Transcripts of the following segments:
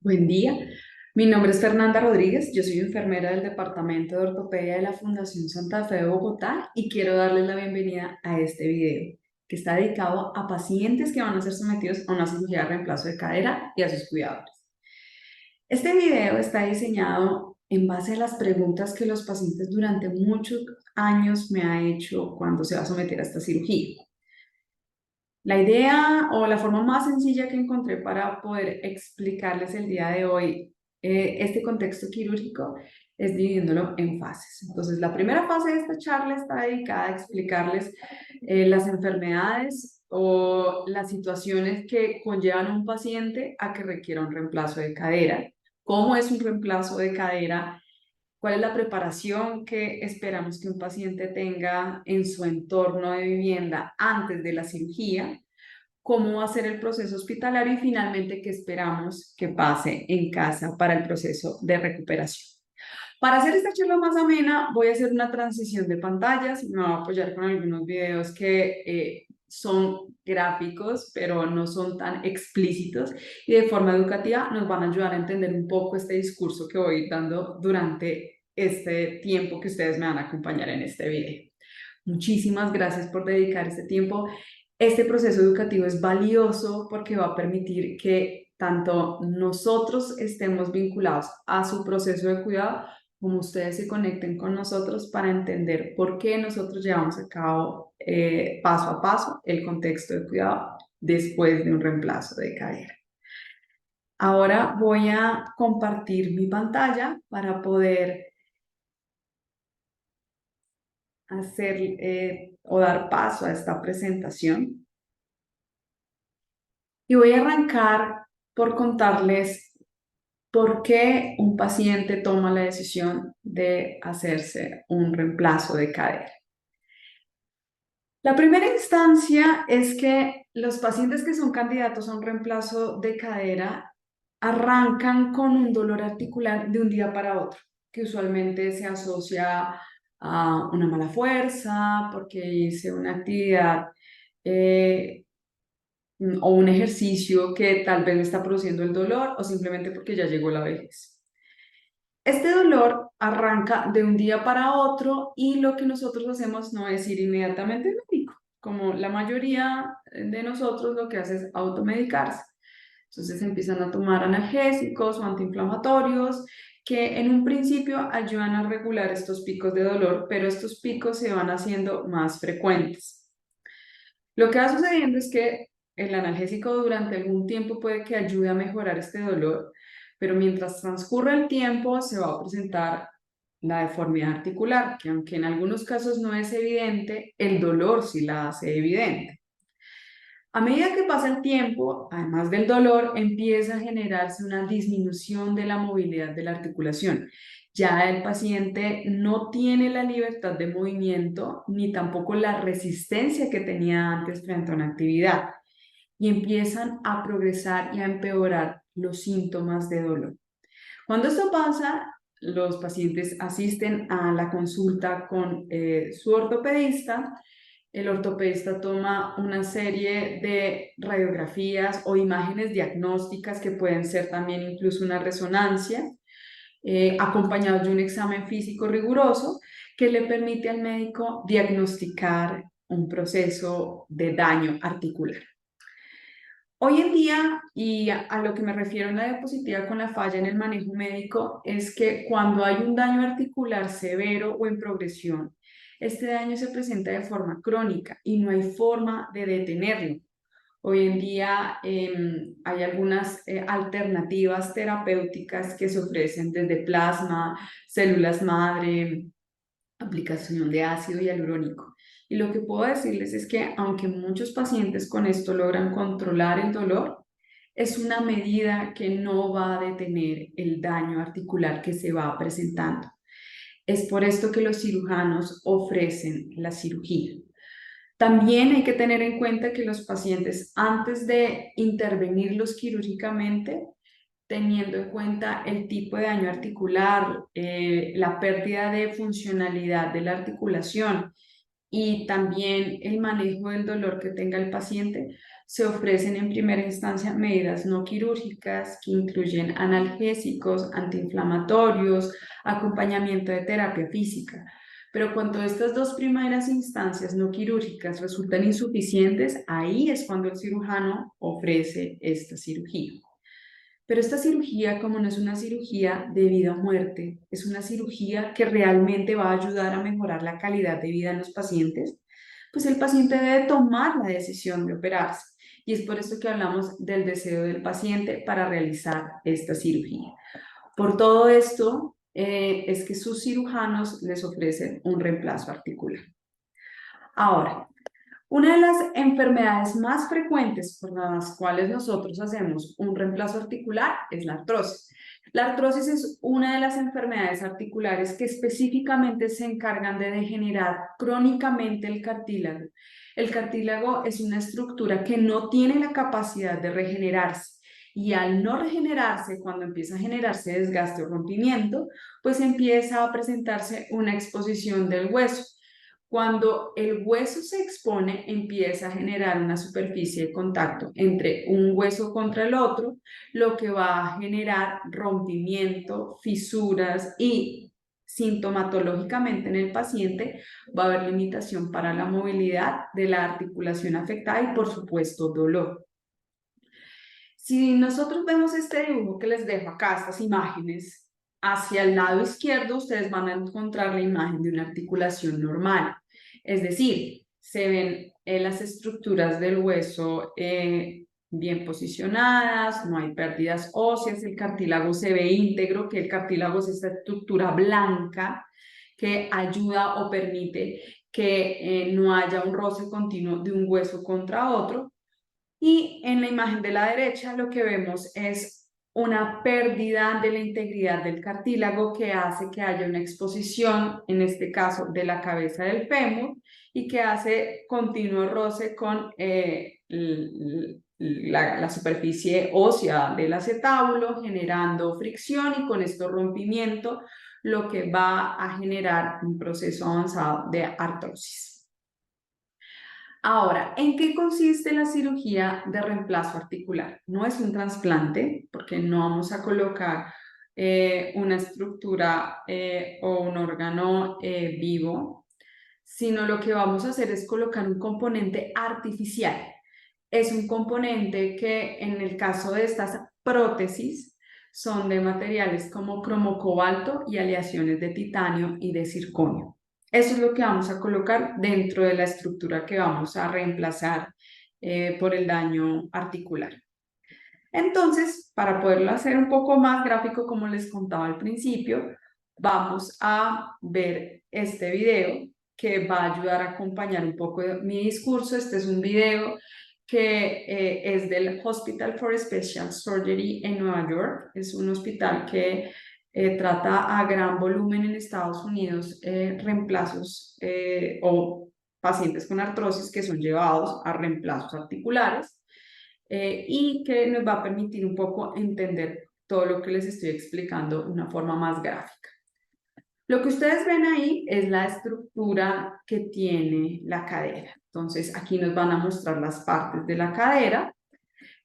Buen día, mi nombre es Fernanda Rodríguez, yo soy enfermera del Departamento de Ortopedia de la Fundación Santa Fe de Bogotá y quiero darles la bienvenida a este video que está dedicado a pacientes que van a ser sometidos a una cirugía de reemplazo de cadera y a sus cuidadores. Este video está diseñado en base a las preguntas que los pacientes durante muchos años me han hecho cuando se va a someter a esta cirugía. La idea o la forma más sencilla que encontré para poder explicarles el día de hoy este contexto quirúrgico es dividiéndolo en fases. Entonces, la primera fase de esta charla está dedicada a explicarles las enfermedades o las situaciones que conllevan a un paciente a que requiera un reemplazo de cadera. ¿Cómo es un reemplazo de cadera? ¿Cuál es la preparación que esperamos que un paciente tenga en su entorno de vivienda antes de la cirugía? ¿Cómo va a ser el proceso hospitalario? Y finalmente, qué esperamos que pase en casa para el proceso de recuperación. Para hacer esta charla más amena, voy a hacer una transición de pantallas. Me voy a apoyar con algunos videos que son gráficos, pero no son tan explícitos y de forma educativa nos van a ayudar a entender un poco este discurso que voy dando durante este tiempo que ustedes me van a acompañar en este video. Muchísimas gracias por dedicar este tiempo. Este proceso educativo es valioso porque va a permitir que tanto nosotros estemos vinculados a su proceso de cuidado, como ustedes se conecten con nosotros para entender por qué nosotros llevamos a cabo paso a paso el contexto de cuidado después de un reemplazo de cadera. Ahora voy a compartir mi pantalla para poder hacer o dar paso a esta presentación. Y voy a arrancar por contarles por qué un paciente toma la decisión de hacerse un reemplazo de cadera. La primera instancia es que los pacientes que son candidatos a un reemplazo de cadera arrancan con un dolor articular de un día para otro, que usualmente se asocia a una mala fuerza, porque hice una actividad o un ejercicio que tal vez me está produciendo el dolor o simplemente porque ya llegó la vejez. Este dolor arranca de un día para otro y lo que nosotros hacemos no es ir inmediatamente al médico, como la mayoría de nosotros lo que hace es automedicarse. Entonces empiezan a tomar analgésicos o antiinflamatorios que en un principio ayudan a regular estos picos de dolor, pero estos picos se van haciendo más frecuentes. Lo que va sucediendo es que el analgésico durante algún tiempo puede que ayude a mejorar este dolor, pero mientras transcurre el tiempo se va a presentar la deformidad articular, que aunque en algunos casos no es evidente, el dolor sí la hace evidente. A medida que pasa el tiempo, además del dolor, empieza a generarse una disminución de la movilidad de la articulación. Ya el paciente no tiene la libertad de movimiento ni tampoco la resistencia que tenía antes frente a una actividad y empiezan a progresar y a empeorar los síntomas de dolor. Cuando esto pasa, los pacientes asisten a la consulta con su ortopedista. El ortopedista toma una serie de radiografías o imágenes diagnósticas que pueden ser también incluso una resonancia, acompañados de un examen físico riguroso que le permite al médico diagnosticar un proceso de daño articular. Hoy en día, y a lo que me refiero en la diapositiva con la falla en el manejo médico, es que cuando hay un daño articular severo o en progresión, este daño se presenta de forma crónica y no hay forma de detenerlo. Hoy en día hay algunas alternativas terapéuticas que se ofrecen desde plasma, células madre, aplicación de ácido hialurónico. Y lo que puedo decirles es que aunque muchos pacientes con esto logran controlar el dolor, es una medida que no va a detener el daño articular que se va presentando. Es por esto que los cirujanos ofrecen la cirugía. También hay que tener en cuenta que los pacientes, antes de intervenirlos quirúrgicamente, teniendo en cuenta el tipo de daño articular, la pérdida de funcionalidad de la articulación y también el manejo del dolor que tenga el paciente, se ofrecen en primera instancia medidas no quirúrgicas que incluyen analgésicos, antiinflamatorios, acompañamiento de terapia física. Pero cuando estas dos primeras instancias no quirúrgicas resultan insuficientes, ahí es cuando el cirujano ofrece esta cirugía. Pero esta cirugía, como no es una cirugía de vida o muerte, es una cirugía que realmente va a ayudar a mejorar la calidad de vida en los pacientes, pues el paciente debe tomar la decisión de operarse. Y es por esto que hablamos del deseo del paciente para realizar esta cirugía. Por todo esto, es que sus cirujanos les ofrecen un reemplazo articular. Ahora, una de las enfermedades más frecuentes por las cuales nosotros hacemos un reemplazo articular es la artrosis. La artrosis es una de las enfermedades articulares que específicamente se encargan de degenerar crónicamente el cartílago. El cartílago es una estructura que no tiene la capacidad de regenerarse y al no regenerarse, cuando empieza a generarse desgaste o rompimiento, pues empieza a presentarse una exposición del hueso. Cuando el hueso se expone, empieza a generar una superficie de contacto entre un hueso contra el otro, lo que va a generar rompimiento, fisuras y sintomatológicamente en el paciente va a haber limitación para la movilidad de la articulación afectada y, por supuesto, dolor. Si nosotros vemos este dibujo que les dejo acá, estas imágenes, hacia el lado izquierdo ustedes van a encontrar la imagen de una articulación normal. Es decir, se ven las estructuras del hueso bien posicionadas, no hay pérdidas óseas, el cartílago se ve íntegro, que el cartílago es esta estructura blanca que ayuda o permite que no haya un roce continuo de un hueso contra otro. Y en la imagen de la derecha lo que vemos es una pérdida de la integridad del cartílago que hace que haya una exposición, en este caso de la cabeza del fémur, y que hace continuo roce con la superficie ósea del acetábulo, generando fricción y con esto rompimiento, lo que va a generar un proceso avanzado de artrosis. Ahora, ¿en qué consiste la cirugía de reemplazo articular? No es un trasplante, porque no vamos a colocar una estructura o un órgano vivo, sino lo que vamos a hacer es colocar un componente artificial. Es un componente que en el caso de estas prótesis son de materiales como cromocobalto y aleaciones de titanio y de circonio. Eso es lo que vamos a colocar dentro de la estructura que vamos a reemplazar por el daño articular. Entonces, para poderlo hacer un poco más gráfico, como les contaba al principio, vamos a ver este video que va a ayudar a acompañar un poco mi discurso. Este es un video que es del Hospital for Special Surgery en Nueva York. Es un hospital que trata a gran volumen en Estados Unidos reemplazos o pacientes con artrosis que son llevados a reemplazos articulares y que nos va a permitir un poco entender todo lo que les estoy explicando de una forma más gráfica. Lo que ustedes ven ahí es la estructura que tiene la cadera. Entonces, aquí nos van a mostrar las partes de la cadera,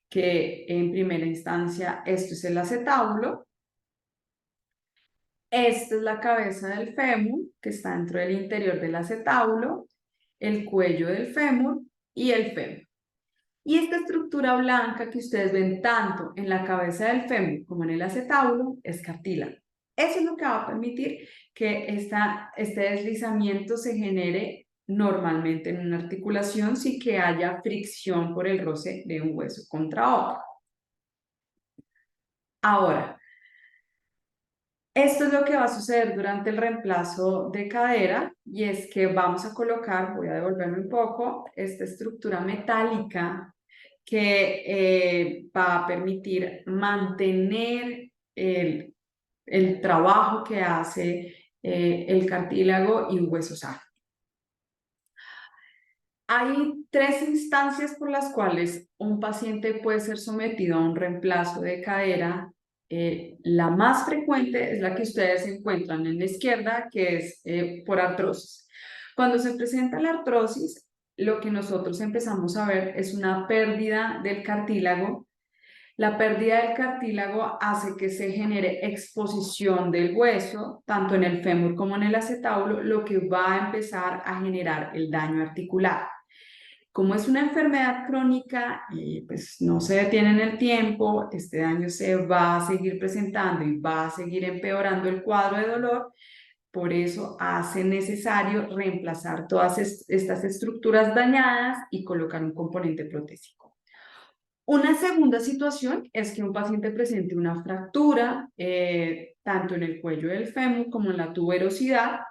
que en primera instancia esto es el acetábulo. Esta es la cabeza del fémur, que está dentro del interior del acetábulo, el cuello del fémur y el fémur. Y esta estructura blanca que ustedes ven tanto en la cabeza del fémur como en el acetábulo es cartílago. Eso es lo que va a permitir que este deslizamiento se genere normalmente en una articulación sin que haya fricción por el roce de un hueso contra otro. Ahora, esto es lo que va a suceder durante el reemplazo de cadera y es que vamos a colocar, voy a devolverme un poco, esta estructura metálica que va a permitir mantener el trabajo que hace el cartílago y un hueso sano. Hay tres instancias por las cuales un paciente puede ser sometido a un reemplazo de cadera. La más frecuente es la que ustedes encuentran en la izquierda, que es por artrosis. Cuando se presenta la artrosis, lo que nosotros empezamos a ver es una pérdida del cartílago. La pérdida del cartílago hace que se genere exposición del hueso, tanto en el fémur como en el acetábulo, lo que va a empezar a generar el daño articular. Como es una enfermedad crónica y pues no se detiene en el tiempo, este daño se va a seguir presentando y va a seguir empeorando el cuadro de dolor. Por eso hace necesario reemplazar todas estas estructuras dañadas y colocar un componente protésico. Una segunda situación es que un paciente presente una fractura, tanto en el cuello del fémur como en la tuberosidad,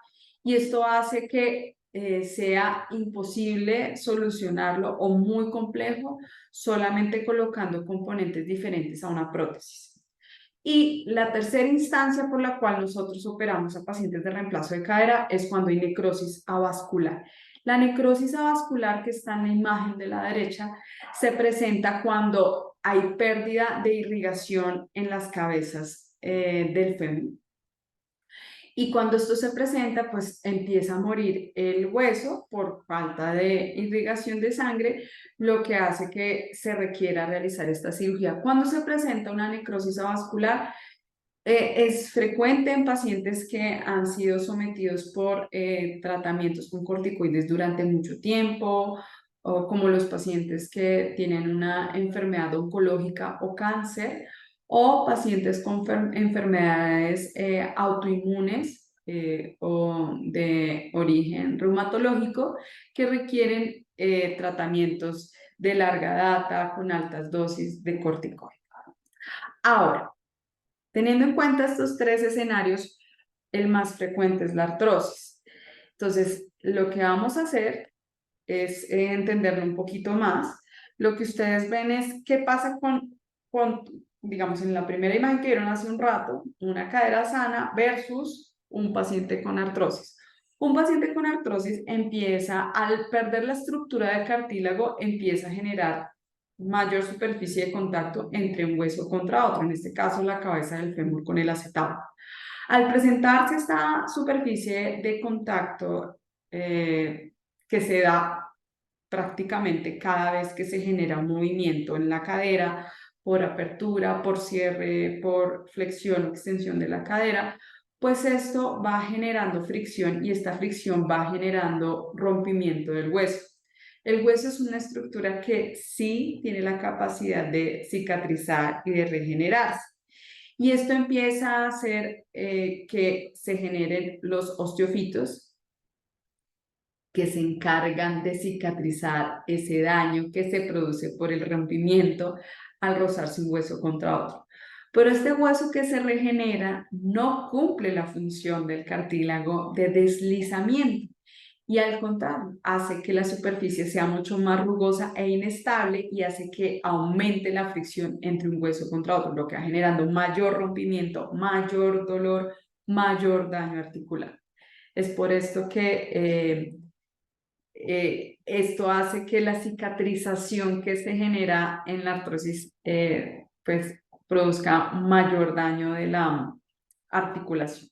y esto hace que sea imposible solucionarlo o muy complejo solamente colocando componentes diferentes a una prótesis. Y la tercera instancia por la cual nosotros operamos a pacientes de reemplazo de cadera es cuando hay necrosis avascular. La necrosis avascular, que está en la imagen de la derecha, se presenta cuando hay pérdida de irrigación en las cabezas del fémur. Y cuando esto se presenta, pues empieza a morir el hueso por falta de irrigación de sangre, lo que hace que se requiera realizar esta cirugía. Cuando se presenta una necrosis avascular, es frecuente en pacientes que han sido sometidos por tratamientos con corticoides durante mucho tiempo, o como los pacientes que tienen una enfermedad oncológica o cáncer, o pacientes con enfermedades autoinmunes o de origen reumatológico que requieren tratamientos de larga data con altas dosis de corticoides. Ahora, teniendo en cuenta estos tres escenarios, el más frecuente es la artrosis. Entonces, lo que vamos a hacer es entenderlo un poquito más. Lo que ustedes ven es qué pasa digamos, en la primera imagen que vieron hace un rato, una cadera sana versus un paciente con artrosis. Un paciente con artrosis empieza, al perder la estructura del cartílago, empieza a generar mayor superficie de contacto entre un hueso contra otro, en este caso la cabeza del fémur con el acetábulo. Al presentarse esta superficie de contacto que se da prácticamente cada vez que se genera un movimiento en la cadera, por apertura, por cierre, por flexión o extensión de la cadera, pues esto va generando fricción y esta fricción va generando rompimiento del hueso. El hueso es una estructura que sí tiene la capacidad de cicatrizar y de regenerarse. Y esto empieza a hacer que se generen los osteofitos, que se encargan de cicatrizar ese daño que se produce por el rompimiento al rozarse un hueso contra otro. Pero este hueso que se regenera no cumple la función del cartílago de deslizamiento y al contrario, hace que la superficie sea mucho más rugosa e inestable y hace que aumente la fricción entre un hueso contra otro, lo que va generando mayor rompimiento, mayor dolor, mayor daño articular. Es por esto que esto hace que la cicatrización que se genera en la artrosis pues produzca mayor daño de la articulación.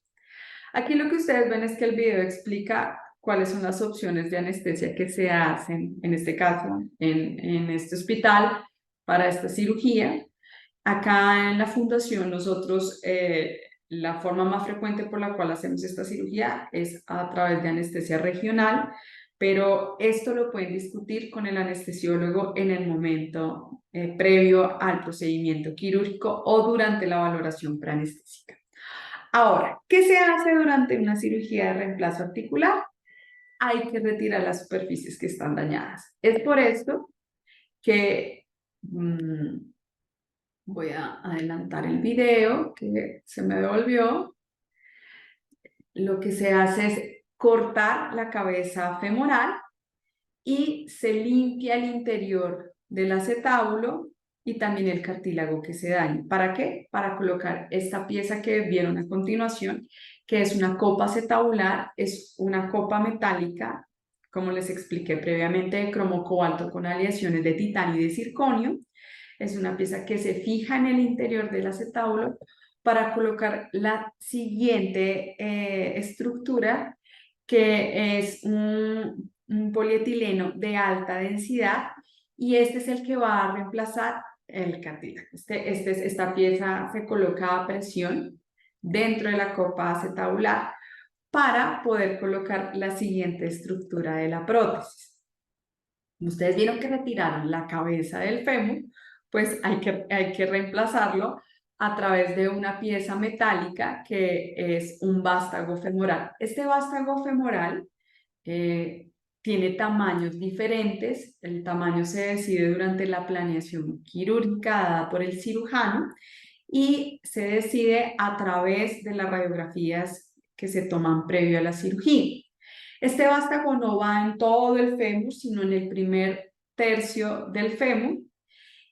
Aquí lo que ustedes ven es que el video explica cuáles son las opciones de anestesia que se hacen, en este caso, en este hospital para esta cirugía. Acá en la fundación nosotros, la forma más frecuente por la cual hacemos esta cirugía es a través de anestesia regional, pero esto lo pueden discutir con el anestesiólogo en el momento previo al procedimiento quirúrgico o durante la valoración preanestésica. Ahora, ¿qué se hace durante una cirugía de reemplazo articular? Hay que retirar las superficies que están dañadas. Es por esto que voy a adelantar el video que se me devolvió. Lo que se hace es cortar la cabeza femoral y se limpia el interior del acetábulo y también el cartílago que se daña. ¿Para qué? Para colocar esta pieza que vieron a continuación, que es una copa acetabular, es una copa metálica, como les expliqué previamente, de cromo cobalto con aleaciones de titanio y de circonio. Es una pieza que se fija en el interior del acetábulo para colocar la siguiente estructura, que es un polietileno de alta densidad y este es el que va a reemplazar el cartílago. Esta pieza se coloca a presión dentro de la copa acetabular para poder colocar la siguiente estructura de la prótesis. Ustedes vieron que retiraron la cabeza del fémur, pues hay que reemplazarlo a través de una pieza metálica que es un vástago femoral. Este vástago femoral tiene tamaños diferentes. El tamaño se decide durante la planeación quirúrgica dada por el cirujano y se decide a través de las radiografías que se toman previo a la cirugía. Este vástago no va en todo el fémur, sino en el primer tercio del fémur.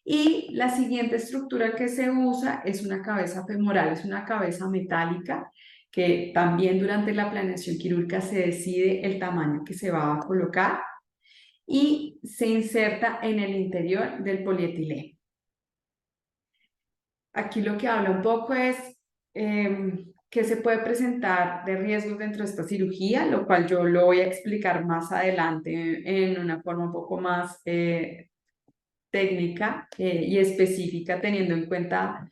Y la siguiente estructura que se usa es una cabeza femoral, es una cabeza metálica que también durante la planeación quirúrgica se decide el tamaño que se va a colocar y se inserta en el interior del polietileno. Aquí lo que habla un poco es qué se puede presentar de riesgos dentro de esta cirugía, lo cual yo lo voy a explicar más adelante en una forma un poco más técnica y específica, teniendo en cuenta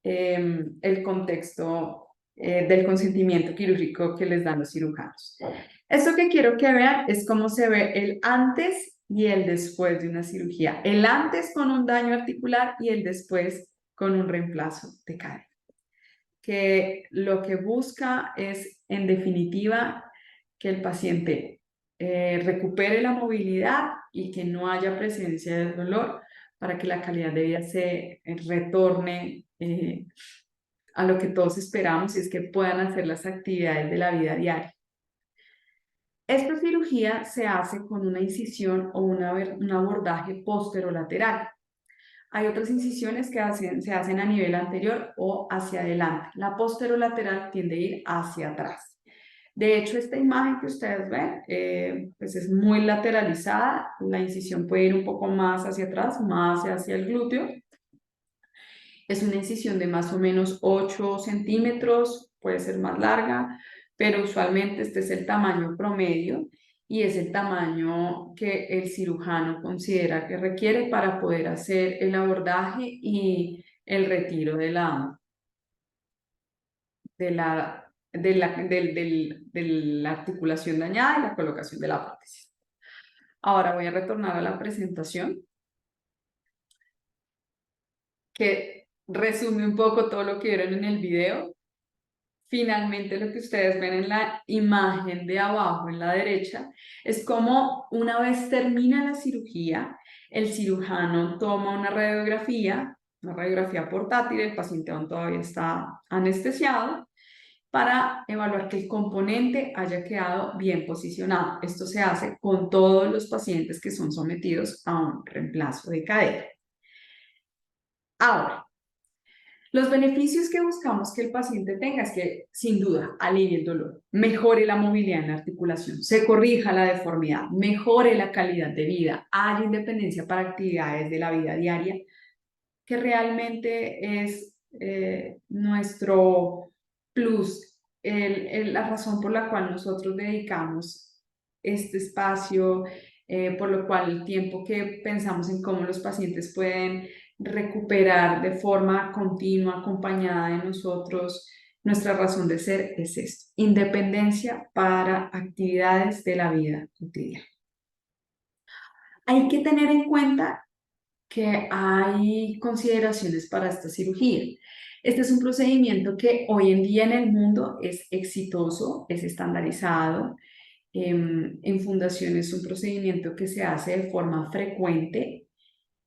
el contexto del consentimiento quirúrgico que les dan los cirujanos. Esto que quiero que vean es cómo se ve el antes y el después de una cirugía. El antes con un daño articular y el después con un reemplazo de cadera. Que lo que busca es, en definitiva, que el paciente recupere la movilidad y que no haya presencia del dolor para que la calidad de vida se retorne a lo que todos esperamos y es que puedan hacer las actividades de la vida diaria. Esta cirugía se hace con una incisión o un abordaje posterolateral. Hay otras incisiones que se hacen a nivel anterior o hacia adelante. La posterolateral tiende a ir hacia atrás. De hecho, esta imagen que ustedes ven pues es muy lateralizada. La incisión puede ir un poco más hacia atrás, más hacia el glúteo. Es una incisión de más o menos 8 centímetros, puede ser más larga, pero usualmente este es el tamaño promedio y es el tamaño que el cirujano considera que requiere para poder hacer el abordaje y el retiro de la articulación dañada y la colocación de la prótesis. Ahora voy a retornar a la presentación, que resume un poco todo lo que vieron en el video. Finalmente, lo que ustedes ven en la imagen de abajo, en la derecha, es como una vez termina la cirugía, el cirujano toma una radiografía portátil, el paciente aún todavía está anestesiado, para evaluar que el componente haya quedado bien posicionado. Esto se hace con todos los pacientes que son sometidos a un reemplazo de cadera. Ahora, los beneficios que buscamos que el paciente tenga es que, sin duda, alivie el dolor, mejore la movilidad en la articulación, se corrija la deformidad, mejore la calidad de vida, haya independencia para actividades de la vida diaria, que realmente es nuestro plus, la razón por la cual nosotros dedicamos este espacio, por lo cual el tiempo que pensamos en cómo los pacientes pueden recuperar de forma continua, acompañada de nosotros, nuestra razón de ser es esto: independencia para actividades de la vida cotidiana. Hay que tener en cuenta que hay consideraciones para esta cirugía. Este es un procedimiento que hoy en día en el mundo es exitoso, es estandarizado. En fundación es un procedimiento que se hace de forma frecuente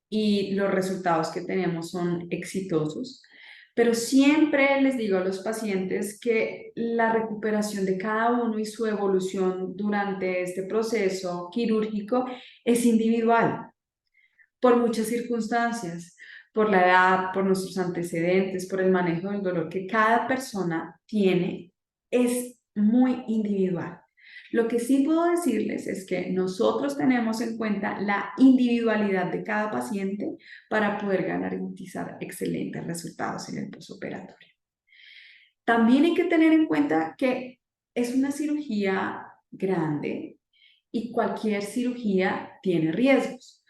y los resultados que tenemos son exitosos. Pero siempre les digo a los pacientes que la recuperación de cada uno y su evolución durante este proceso quirúrgico es individual por muchas circunstancias, por la edad, por nuestros antecedentes, por el manejo del dolor que cada persona tiene, es muy individual. Lo que sí puedo decirles es que nosotros tenemos en cuenta la individualidad de cada paciente para poder garantizar excelentes resultados en el postoperatorio. También hay que tener en cuenta que es una cirugía grande y cualquier cirugía tiene riesgos.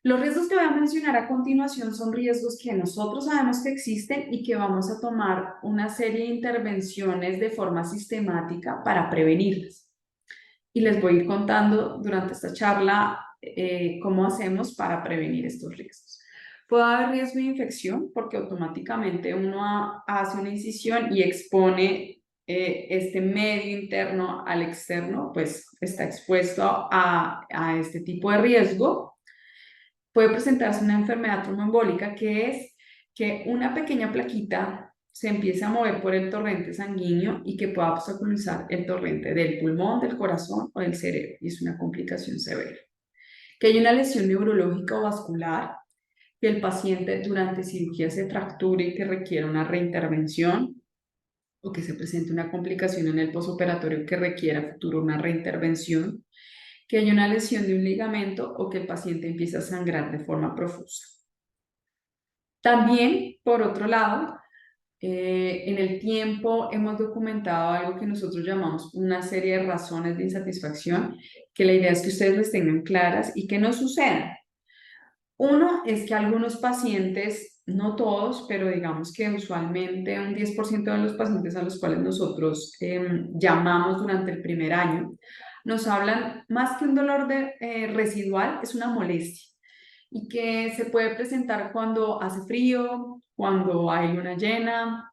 Los riesgos que voy a mencionar a continuación son riesgos que nosotros sabemos que existen y que vamos a tomar una serie de intervenciones de forma sistemática para prevenirlas. Y les voy a ir contando durante esta charla cómo hacemos para prevenir estos riesgos. Puede haber riesgo de infección porque automáticamente uno hace una incisión y expone este medio interno al externo, pues está expuesto a este tipo de riesgo. Puede presentarse una enfermedad tromboembólica, que es que una pequeña plaquita se empiece a mover por el torrente sanguíneo y que pueda obstaculizar el torrente del pulmón, del corazón o del cerebro, y es una complicación severa. Que hay una lesión neurológica o vascular, que el paciente durante cirugía se fracture y que requiera una reintervención, o que se presente una complicación en el posoperatorio que requiera a futuro una reintervención, que haya una lesión de un ligamento o que el paciente empiece a sangrar de forma profusa. También, por otro lado, en el tiempo hemos documentado algo que nosotros llamamos una serie de razones de insatisfacción, que la idea es que ustedes las tengan claras y que no sucedan. Uno es que algunos pacientes, no todos, pero digamos que usualmente un 10% de los pacientes a los cuales nosotros llamamos durante el primer año, nos hablan más que un dolor residual, es una molestia y que se puede presentar cuando hace frío, cuando hay luna llena,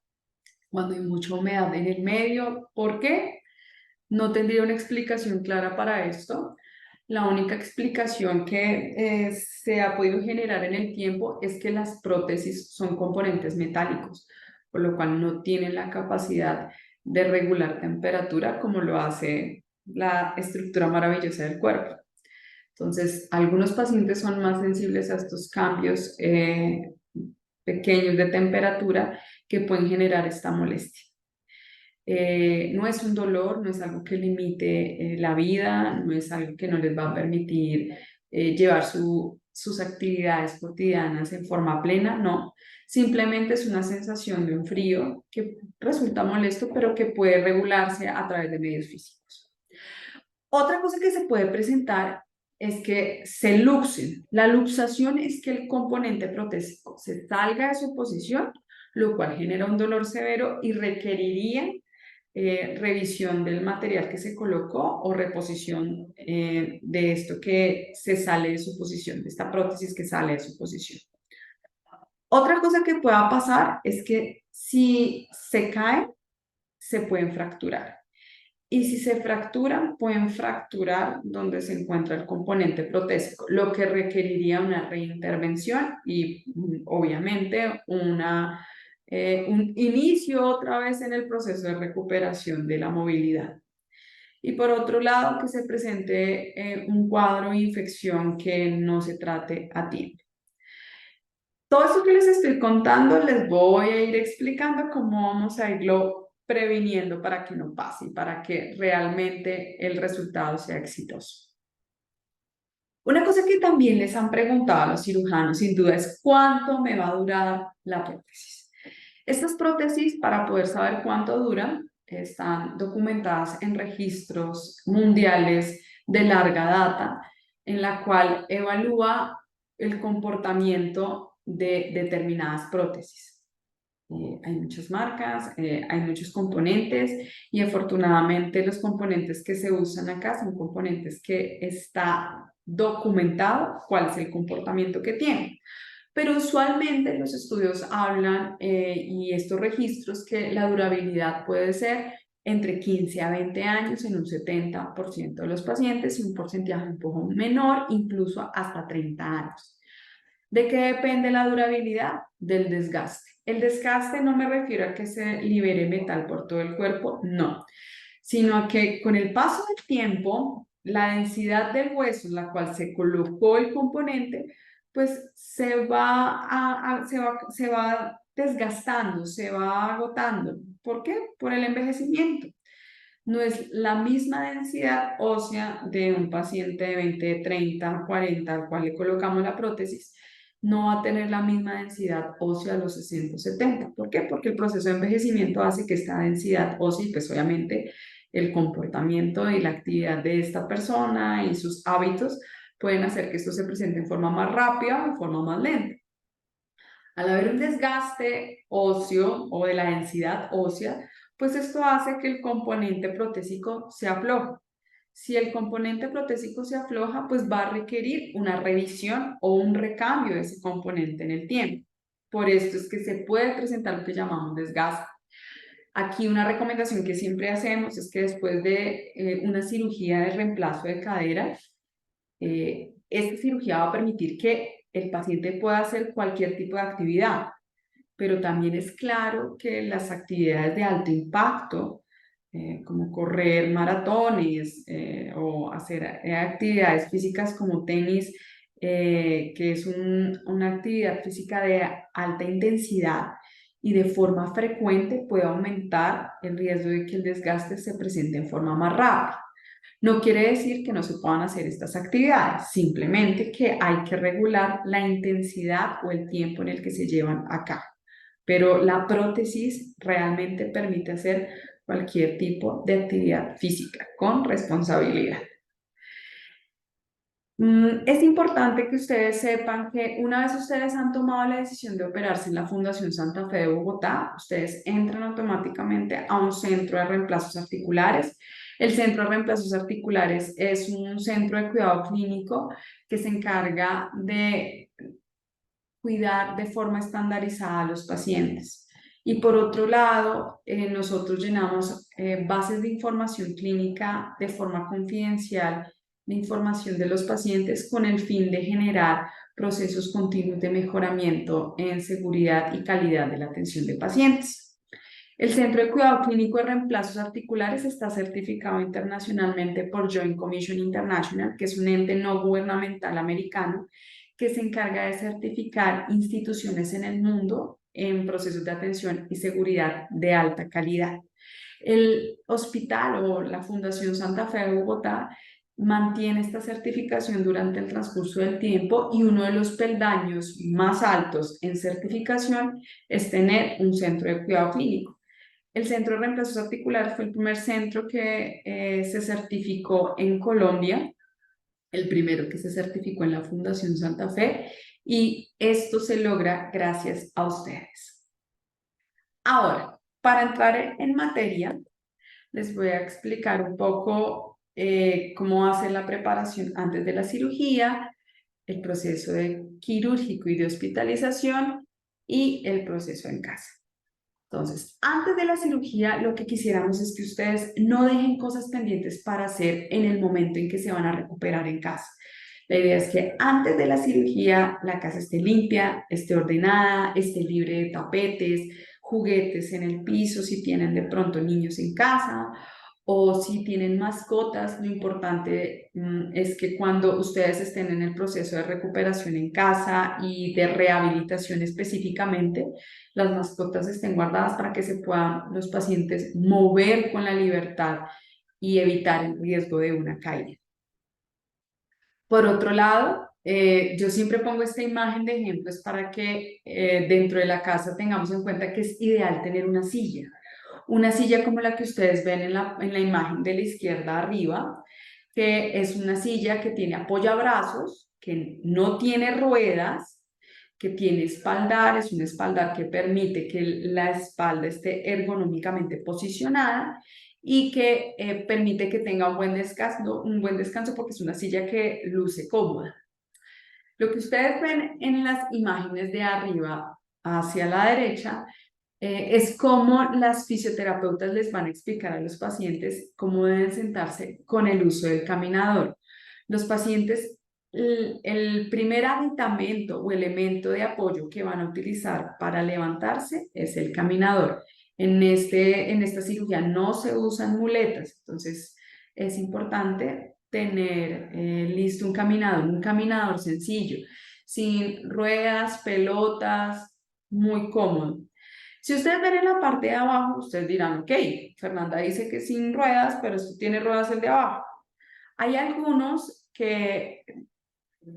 cuando hay mucha humedad en el medio. ¿Por qué? No tendría una explicación clara para esto. La única explicación que se ha podido generar en el tiempo es que las prótesis son componentes metálicos, por lo cual no tienen la capacidad de regular temperatura como lo hace la estructura maravillosa del cuerpo. Entonces, algunos pacientes son más sensibles a estos cambios pequeños de temperatura que pueden generar esta molestia. No es un dolor, no es algo que limite la vida, no es algo que no les va a permitir llevar sus actividades cotidianas en forma plena, no. Simplemente es una sensación de un frío que resulta molesto, pero que puede regularse a través de medios físicos. Otra cosa que se puede presentar es que se luxen. La luxación es que el componente protésico se salga de su posición, lo cual genera un dolor severo y requeriría revisión del material que se colocó o reposición de esto que se sale de su posición, de esta prótesis que sale de su posición. Otra cosa que pueda pasar es que si se cae, se pueden fracturar. Y si se fracturan, pueden fracturar donde se encuentra el componente protésico, lo que requeriría una reintervención y obviamente un inicio otra vez en el proceso de recuperación de la movilidad. Y por otro lado, que se presente un cuadro de infección que no se trate a tiempo. Todo esto que les estoy contando, les voy a ir explicando cómo vamos a irlo previniendo para que no pase y para que realmente el resultado sea exitoso. Una cosa que también les han preguntado a los cirujanos, sin duda, es cuánto me va a durar la prótesis. Estas prótesis, para poder saber cuánto duran, están documentadas en registros mundiales de larga data, en la cual evalúa el comportamiento de determinadas prótesis. Hay muchas marcas, hay muchos componentes y afortunadamente los componentes que se usan acá son componentes que está documentado cuál es el comportamiento que tienen. Pero usualmente los estudios hablan y estos registros que la durabilidad puede ser entre 15 a 20 años en un 70% de los pacientes y un porcentaje un poco menor, incluso hasta 30 años. ¿De qué depende la durabilidad? Del desgaste. El desgaste no me refiero a que se libere metal por todo el cuerpo, no, sino a que con el paso del tiempo, la densidad del hueso en la cual se colocó el componente, pues se va desgastando, se va agotando. ¿Por qué? Por el envejecimiento. No es la misma densidad ósea de un paciente de 20, 30, 40 al cual le colocamos la prótesis, no va a tener la misma densidad ósea a los 60, 70. ¿Por qué? Porque el proceso de envejecimiento hace que esta densidad ósea, y pues obviamente el comportamiento y la actividad de esta persona y sus hábitos pueden hacer que esto se presente en forma más rápida o en forma más lenta. Al haber un desgaste óseo o de la densidad ósea, pues esto hace que el componente protésico se afloje. Si el componente protésico se afloja, pues va a requerir una revisión o un recambio de ese componente en el tiempo. Por esto es que se puede presentar lo que llamamos desgaste. Aquí una recomendación que siempre hacemos es que después de una cirugía de reemplazo de cadera, esta cirugía va a permitir que el paciente pueda hacer cualquier tipo de actividad, pero también es claro que las actividades de alto impacto, como correr maratones o hacer actividades físicas como tenis, que es una actividad física de alta intensidad y de forma frecuente, puede aumentar el riesgo de que el desgaste se presente en forma más rápida. No quiere decir que no se puedan hacer estas actividades, simplemente que hay que regular la intensidad o el tiempo en el que se llevan a cabo. Pero la prótesis realmente permite hacer cualquier tipo de actividad física con responsabilidad. Es importante que ustedes sepan que una vez ustedes han tomado la decisión de operarse en la Fundación Santa Fe de Bogotá, ustedes entran automáticamente a un centro de reemplazos articulares. El centro de reemplazos articulares es un centro de cuidado clínico que se encarga de cuidar de forma estandarizada a los pacientes. Y por otro lado, nosotros llenamos bases de información clínica de forma confidencial de información de los pacientes con el fin de generar procesos continuos de mejoramiento en seguridad y calidad de la atención de pacientes. El Centro de Cuidado Clínico de Reemplazos Articulares está certificado internacionalmente por Joint Commission International, que es un ente no gubernamental americano que se encarga de certificar instituciones en el mundo en procesos de atención y seguridad de alta calidad. El hospital o la Fundación Santa Fe de Bogotá mantiene esta certificación durante el transcurso del tiempo y uno de los peldaños más altos en certificación es tener un centro de cuidado clínico. El Centro de Reemplazos Articulares fue el primer centro que se certificó en Colombia, el primero que se certificó en la Fundación Santa Fe, y esto se logra gracias a ustedes. Ahora, para entrar en materia, les voy a explicar un poco cómo hacer la preparación antes de la cirugía, el proceso quirúrgico y de hospitalización y el proceso en casa. Entonces, antes de la cirugía, lo que quisiéramos es que ustedes no dejen cosas pendientes para hacer en el momento en que se van a recuperar en casa. La idea es que antes de la cirugía la casa esté limpia, esté ordenada, esté libre de tapetes, juguetes en el piso, si tienen de pronto niños en casa o si tienen mascotas. Lo importante es que cuando ustedes estén en el proceso de recuperación en casa y de rehabilitación específicamente, las mascotas estén guardadas para que se puedan los pacientes mover con la libertad y evitar el riesgo de una caída. Por otro lado, yo siempre pongo esta imagen de ejemplos para que dentro de la casa tengamos en cuenta que es ideal tener una silla. Una silla como la que ustedes ven en la imagen de la izquierda arriba, que es una silla que tiene apoyabrazos, que no tiene ruedas, que tiene espaldar, es un espaldar que permite que la espalda esté ergonómicamente posicionada y que permite que tenga un buen descanso porque es una silla que luce cómoda. Lo que ustedes ven en las imágenes de arriba hacia la derecha es cómo las fisioterapeutas les van a explicar a los pacientes cómo deben sentarse con el uso del caminador. Los pacientes, el primer aditamento o elemento de apoyo que van a utilizar para levantarse es el caminador. En esta cirugía no se usan muletas, entonces es importante tener listo un caminador sencillo, sin ruedas, pelotas, muy cómodo. Si ustedes ven en la parte de abajo, ustedes dirán, ok, Fernanda dice que sin ruedas, pero esto tiene ruedas el de abajo. Hay algunos que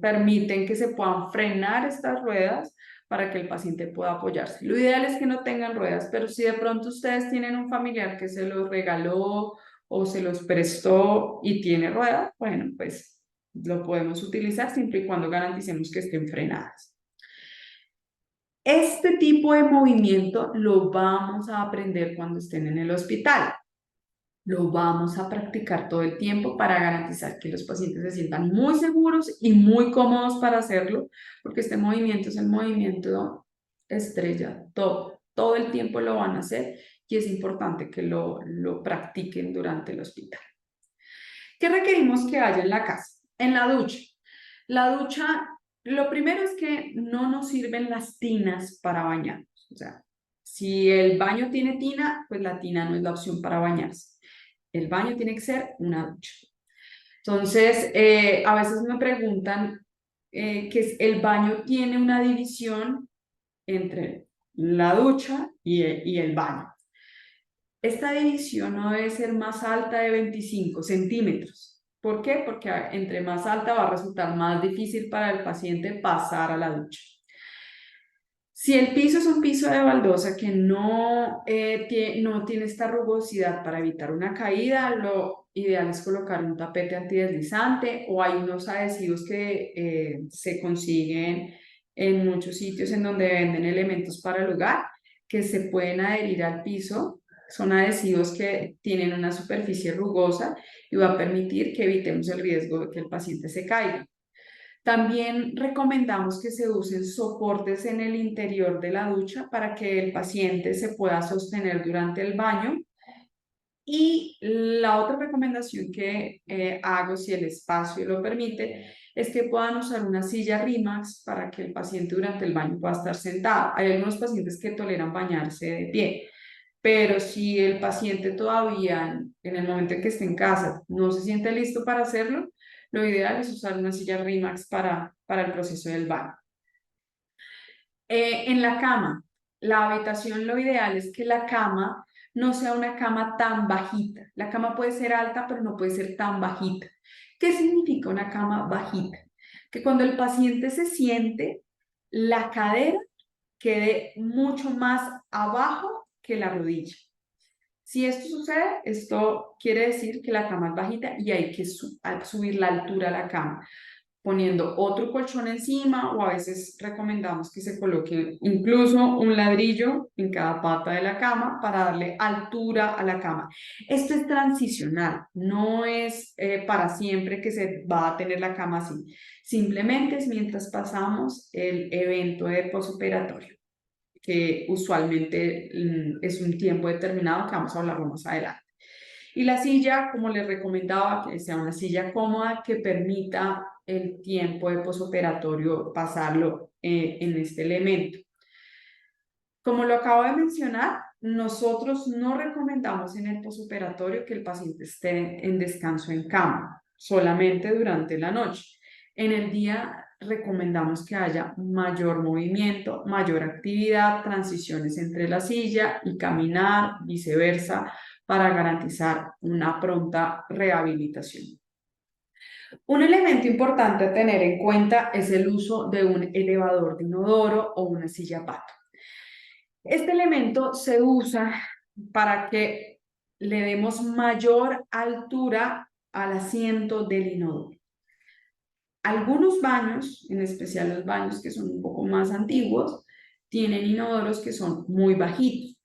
permiten que se puedan frenar estas ruedas para que el paciente pueda apoyarse. Lo ideal es que no tengan ruedas, pero si de pronto ustedes tienen un familiar que se los regaló o se los prestó y tiene ruedas, bueno, pues lo podemos utilizar siempre y cuando garanticemos que estén frenadas. Este tipo de movimiento lo vamos a aprender cuando estén en el hospital. Lo vamos a practicar todo el tiempo para garantizar que los pacientes se sientan muy seguros y muy cómodos para hacerlo, porque este movimiento es el movimiento estrella. Todo el tiempo lo van a hacer y es importante que lo practiquen durante el hospital. ¿Qué requerimos que haya en la casa? En la ducha. La ducha, lo primero es que no nos sirven las tinas para bañarnos. O sea, si el baño tiene tina, pues la tina no es la opción para bañarse. El baño tiene que ser una ducha. Entonces, a veces me preguntan que el baño tiene una división entre la ducha y el baño. Esta división no debe ser más alta de 25 centímetros. ¿Por qué? Porque entre más alta va a resultar más difícil para el paciente pasar a la ducha. Si el piso es un piso de baldosa que no tiene esta rugosidad para evitar una caída, lo ideal es colocar un tapete antideslizante o hay unos adhesivos que se consiguen en muchos sitios en donde venden elementos para el hogar que se pueden adherir al piso. Son adhesivos que tienen una superficie rugosa y va a permitir que evitemos el riesgo de que el paciente se caiga. También recomendamos que se usen soportes en el interior de la ducha para que el paciente se pueda sostener durante el baño. Y la otra recomendación que hago, si el espacio lo permite, es que puedan usar una silla RIMAX para que el paciente durante el baño pueda estar sentado. Hay algunos pacientes que toleran bañarse de pie, pero si el paciente todavía en el momento en que esté en casa no se siente listo para hacerlo, lo ideal es usar una silla RIMAX para el proceso del baño. En la cama, la habitación, lo ideal es que la cama no sea una cama tan bajita. La cama puede ser alta, pero no puede ser tan bajita. ¿Qué significa una cama bajita? Que cuando el paciente se siente, la cadera quede mucho más abajo que la rodilla. Si esto sucede, esto quiere decir que la cama es bajita y hay que subir la altura de la cama, poniendo otro colchón encima o a veces recomendamos que se coloque incluso un ladrillo en cada pata de la cama para darle altura a la cama. Esto es transicional, no es para siempre que se va a tener la cama así. Simplemente es mientras pasamos el evento de posoperatorio, que usualmente es un tiempo determinado que vamos a hablarlo más adelante. Y la silla, como les recomendaba, que sea una silla cómoda que permita el tiempo de posoperatorio pasarlo en este elemento. Como lo acabo de mencionar, nosotros no recomendamos en el posoperatorio que el paciente esté en descanso en cama, solamente durante la noche. En el día recomendamos que haya mayor movimiento, mayor actividad, transiciones entre la silla y caminar, viceversa, para garantizar una pronta rehabilitación. Un elemento importante a tener en cuenta es el uso de un elevador de inodoro o una silla pato. Este elemento se usa para que le demos mayor altura al asiento del inodoro. Algunos baños, en especial los baños que son un poco más antiguos, tienen inodoros que son muy bajitos.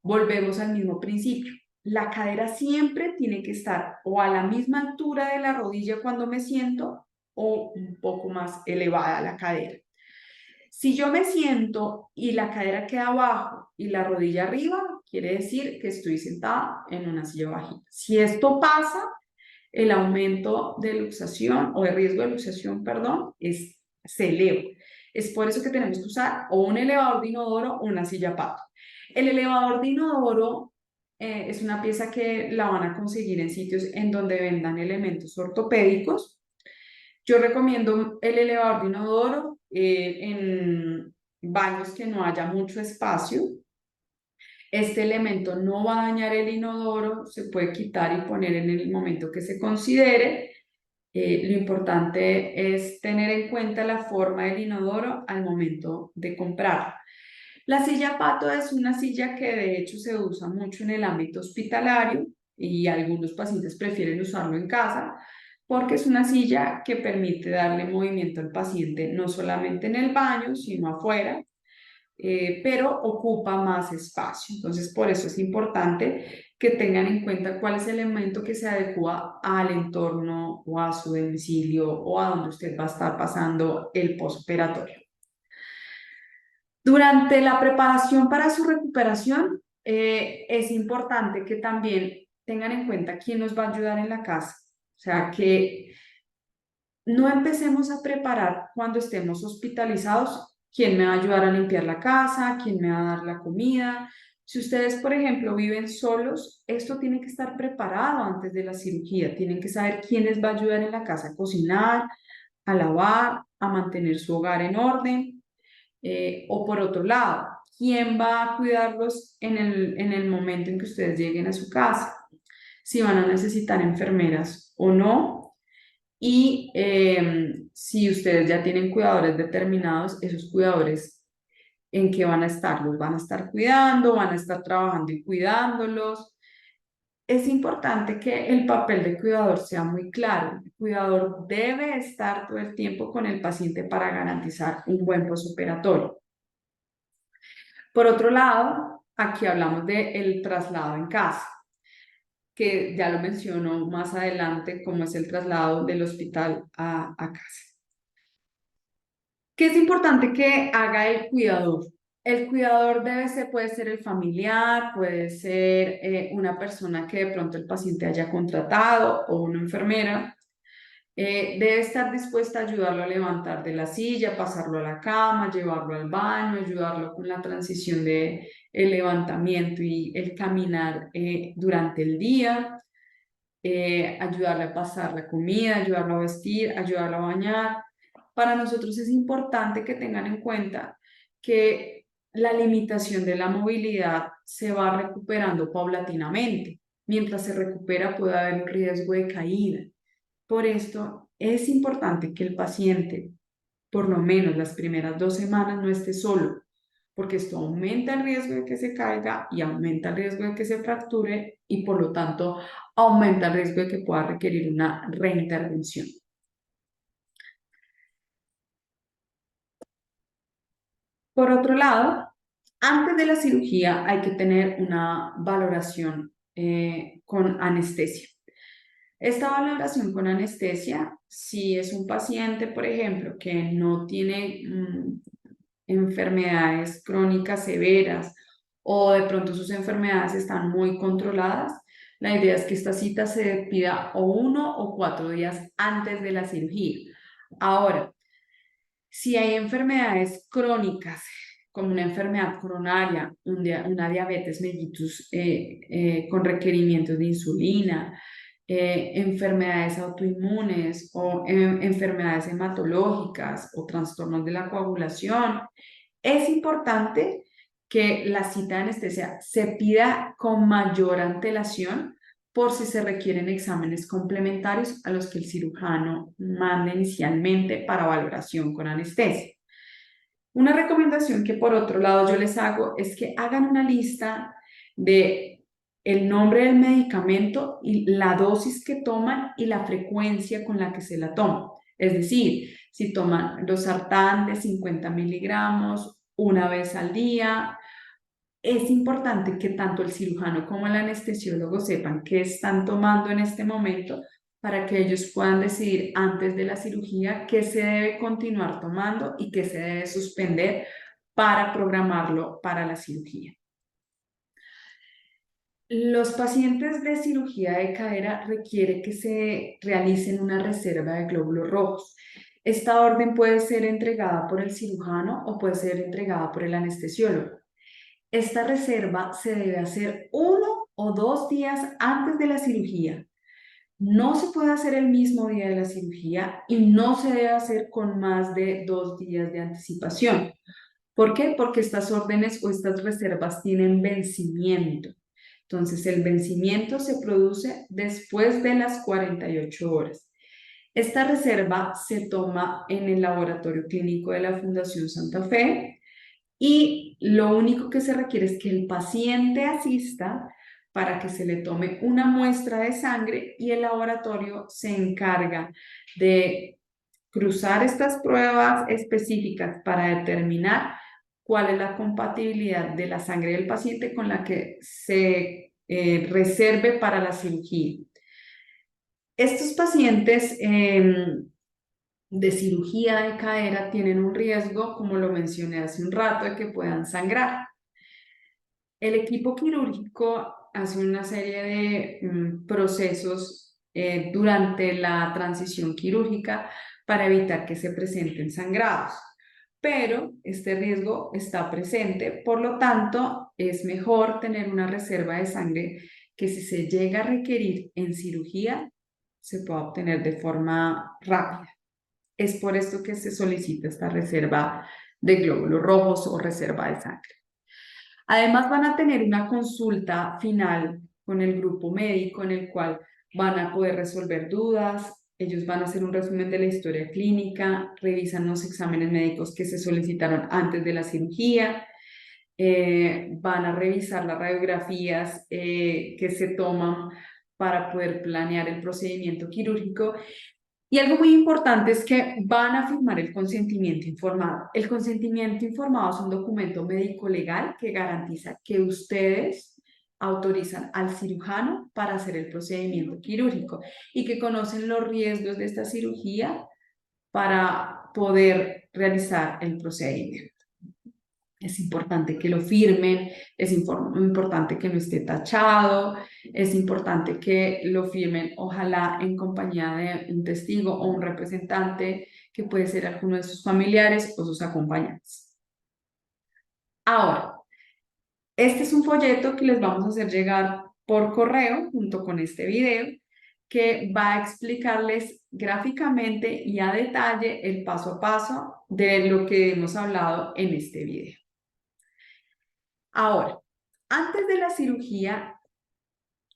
Volvemos al mismo principio. La cadera siempre tiene que estar o a la misma altura de la rodilla cuando me siento o un poco más elevada la cadera. Si yo me siento y la cadera queda abajo y la rodilla arriba, quiere decir que estoy sentada en una silla bajita. Si esto pasa, el aumento de luxación o de riesgo de luxación, perdón, se eleva. Es por eso que tenemos que usar o un elevador de inodoro o una silla pato. El elevador de inodoro es una pieza que la van a conseguir en sitios en donde vendan elementos ortopédicos. Yo recomiendo el elevador de inodoro en baños que no haya mucho espacio. Este elemento no va a dañar el inodoro, se puede quitar y poner en el momento que se considere. Lo importante es tener en cuenta la forma del inodoro al momento de comprarlo. La silla pato es una silla que de hecho se usa mucho en el ámbito hospitalario. y algunos pacientes prefieren usarlo en casa porque es una silla que permite darle movimiento al paciente no solamente en el baño, sino afuera, pero ocupa más espacio. Entonces, por eso es importante que tengan en cuenta cuál es el elemento que se adecua al entorno o a su domicilio o a donde usted va a estar pasando el postoperatorio. Durante la preparación para su recuperación, es importante que también tengan en cuenta quién nos va a ayudar en la casa. O sea, que no empecemos a preparar cuando estemos hospitalizados quién me va a ayudar a limpiar la casa, quién me va a dar la comida. Si ustedes, por ejemplo, viven solos, esto tiene que estar preparado antes de la cirugía. Tienen que saber quién les va a ayudar en la casa a cocinar, a lavar, a mantener su hogar en orden. O por otro lado, ¿quién va a cuidarlos en el momento en que ustedes lleguen a su casa? Si van a necesitar enfermeras o no. Y si ustedes ya tienen cuidadores determinados, esos cuidadores, ¿en qué van a estar? ¿Los van a estar cuidando? ¿Van a estar trabajando y cuidándolos? Es importante que el papel de cuidador sea muy claro. El cuidador debe estar todo el tiempo con el paciente para garantizar un buen postoperatorio. Por otro lado, aquí hablamos del traslado en casa, que ya lo menciono más adelante, como es el traslado del hospital a casa. ¿Qué es importante que haga el cuidador? El cuidador puede ser el familiar, puede ser una persona que de pronto el paciente haya contratado o una enfermera. Debe estar dispuesta a ayudarlo a levantar de la silla, pasarlo a la cama, llevarlo al baño, ayudarlo con la transición de el levantamiento y el caminar durante el día, ayudarle a pasar la comida, ayudarlo a vestir, ayudarlo a bañar. Para nosotros es importante que tengan en cuenta que la limitación de la movilidad se va recuperando paulatinamente. Mientras se recupera puede haber un riesgo de caída. Por esto es importante que el paciente, por lo menos las primeras 2 semanas, no esté solo, porque esto aumenta el riesgo de que se caiga y aumenta el riesgo de que se fracture y por lo tanto aumenta el riesgo de que pueda requerir una reintervención. Por otro lado, antes de la cirugía hay que tener una valoración con anestesia. Esta valoración con anestesia, si es un paciente, por ejemplo, que no tiene enfermedades crónicas severas o de pronto sus enfermedades están muy controladas, la idea es que esta cita se pida o 1 o 4 días antes de la cirugía. Ahora, si hay enfermedades crónicas, como una enfermedad coronaria, una diabetes mellitus con requerimientos de insulina, enfermedades autoinmunes o enfermedades hematológicas o trastornos de la coagulación, es importante que la cita de anestesia se pida con mayor antelación por si se requieren exámenes complementarios a los que el cirujano manda inicialmente para valoración con anestesia. Una recomendación que por otro lado yo les hago es que hagan una lista de el nombre del medicamento y la dosis que toman y la frecuencia con la que se la toman. Es decir, si toman los sartán de 50 miligramos una vez al día, es importante que tanto el cirujano como el anestesiólogo sepan qué están tomando en este momento para que ellos puedan decidir antes de la cirugía qué se debe continuar tomando y qué se debe suspender para programarlo para la cirugía. Los pacientes de cirugía de cadera requiere que se realicen una reserva de glóbulos rojos. Esta orden puede ser entregada por el cirujano o puede ser entregada por el anestesiólogo. Esta reserva se debe hacer 1 o 2 días antes de la cirugía. No se puede hacer el mismo día de la cirugía y no se debe hacer con más de 2 días de anticipación. ¿Por qué? Porque estas órdenes o estas reservas tienen vencimiento. Entonces, el vencimiento se produce después de las 48 horas. Esta reserva se toma en el laboratorio clínico de la Fundación Santa Fe y lo único que se requiere es que el paciente asista para que se le tome una muestra de sangre y el laboratorio se encarga de cruzar estas pruebas específicas para determinar cuál es la compatibilidad de la sangre del paciente con la que se reserve para la cirugía. Estos pacientes de cirugía de cadera tienen un riesgo, como lo mencioné hace un rato, de que puedan sangrar. El equipo quirúrgico hace una serie de procesos durante la transición quirúrgica para evitar que se presenten sangrados, pero este riesgo está presente, por lo tanto es mejor tener una reserva de sangre que si se llega a requerir en cirugía se pueda obtener de forma rápida. Es por esto que se solicita esta reserva de glóbulos rojos o reserva de sangre. Además van a tener una consulta final con el grupo médico en el cual van a poder resolver dudas, ellos van a hacer un resumen de la historia clínica, revisan los exámenes médicos que se solicitaron antes de la cirugía, van a revisar las radiografías que se toman para poder planear el procedimiento quirúrgico. Y algo muy importante es que van a firmar el consentimiento informado. El consentimiento informado es un documento médico legal que garantiza que ustedes autorizan al cirujano para hacer el procedimiento quirúrgico y que conocen los riesgos de esta cirugía para poder realizar el procedimiento. Es importante que lo firmen, es importante que no esté tachado, es importante que lo firmen, ojalá en compañía de un testigo o un representante que puede ser alguno de sus familiares o sus acompañantes. Ahora, este es un folleto que les vamos a hacer llegar por correo junto con este video que va a explicarles gráficamente y a detalle el paso a paso de lo que hemos hablado en este video. Ahora, antes de la cirugía,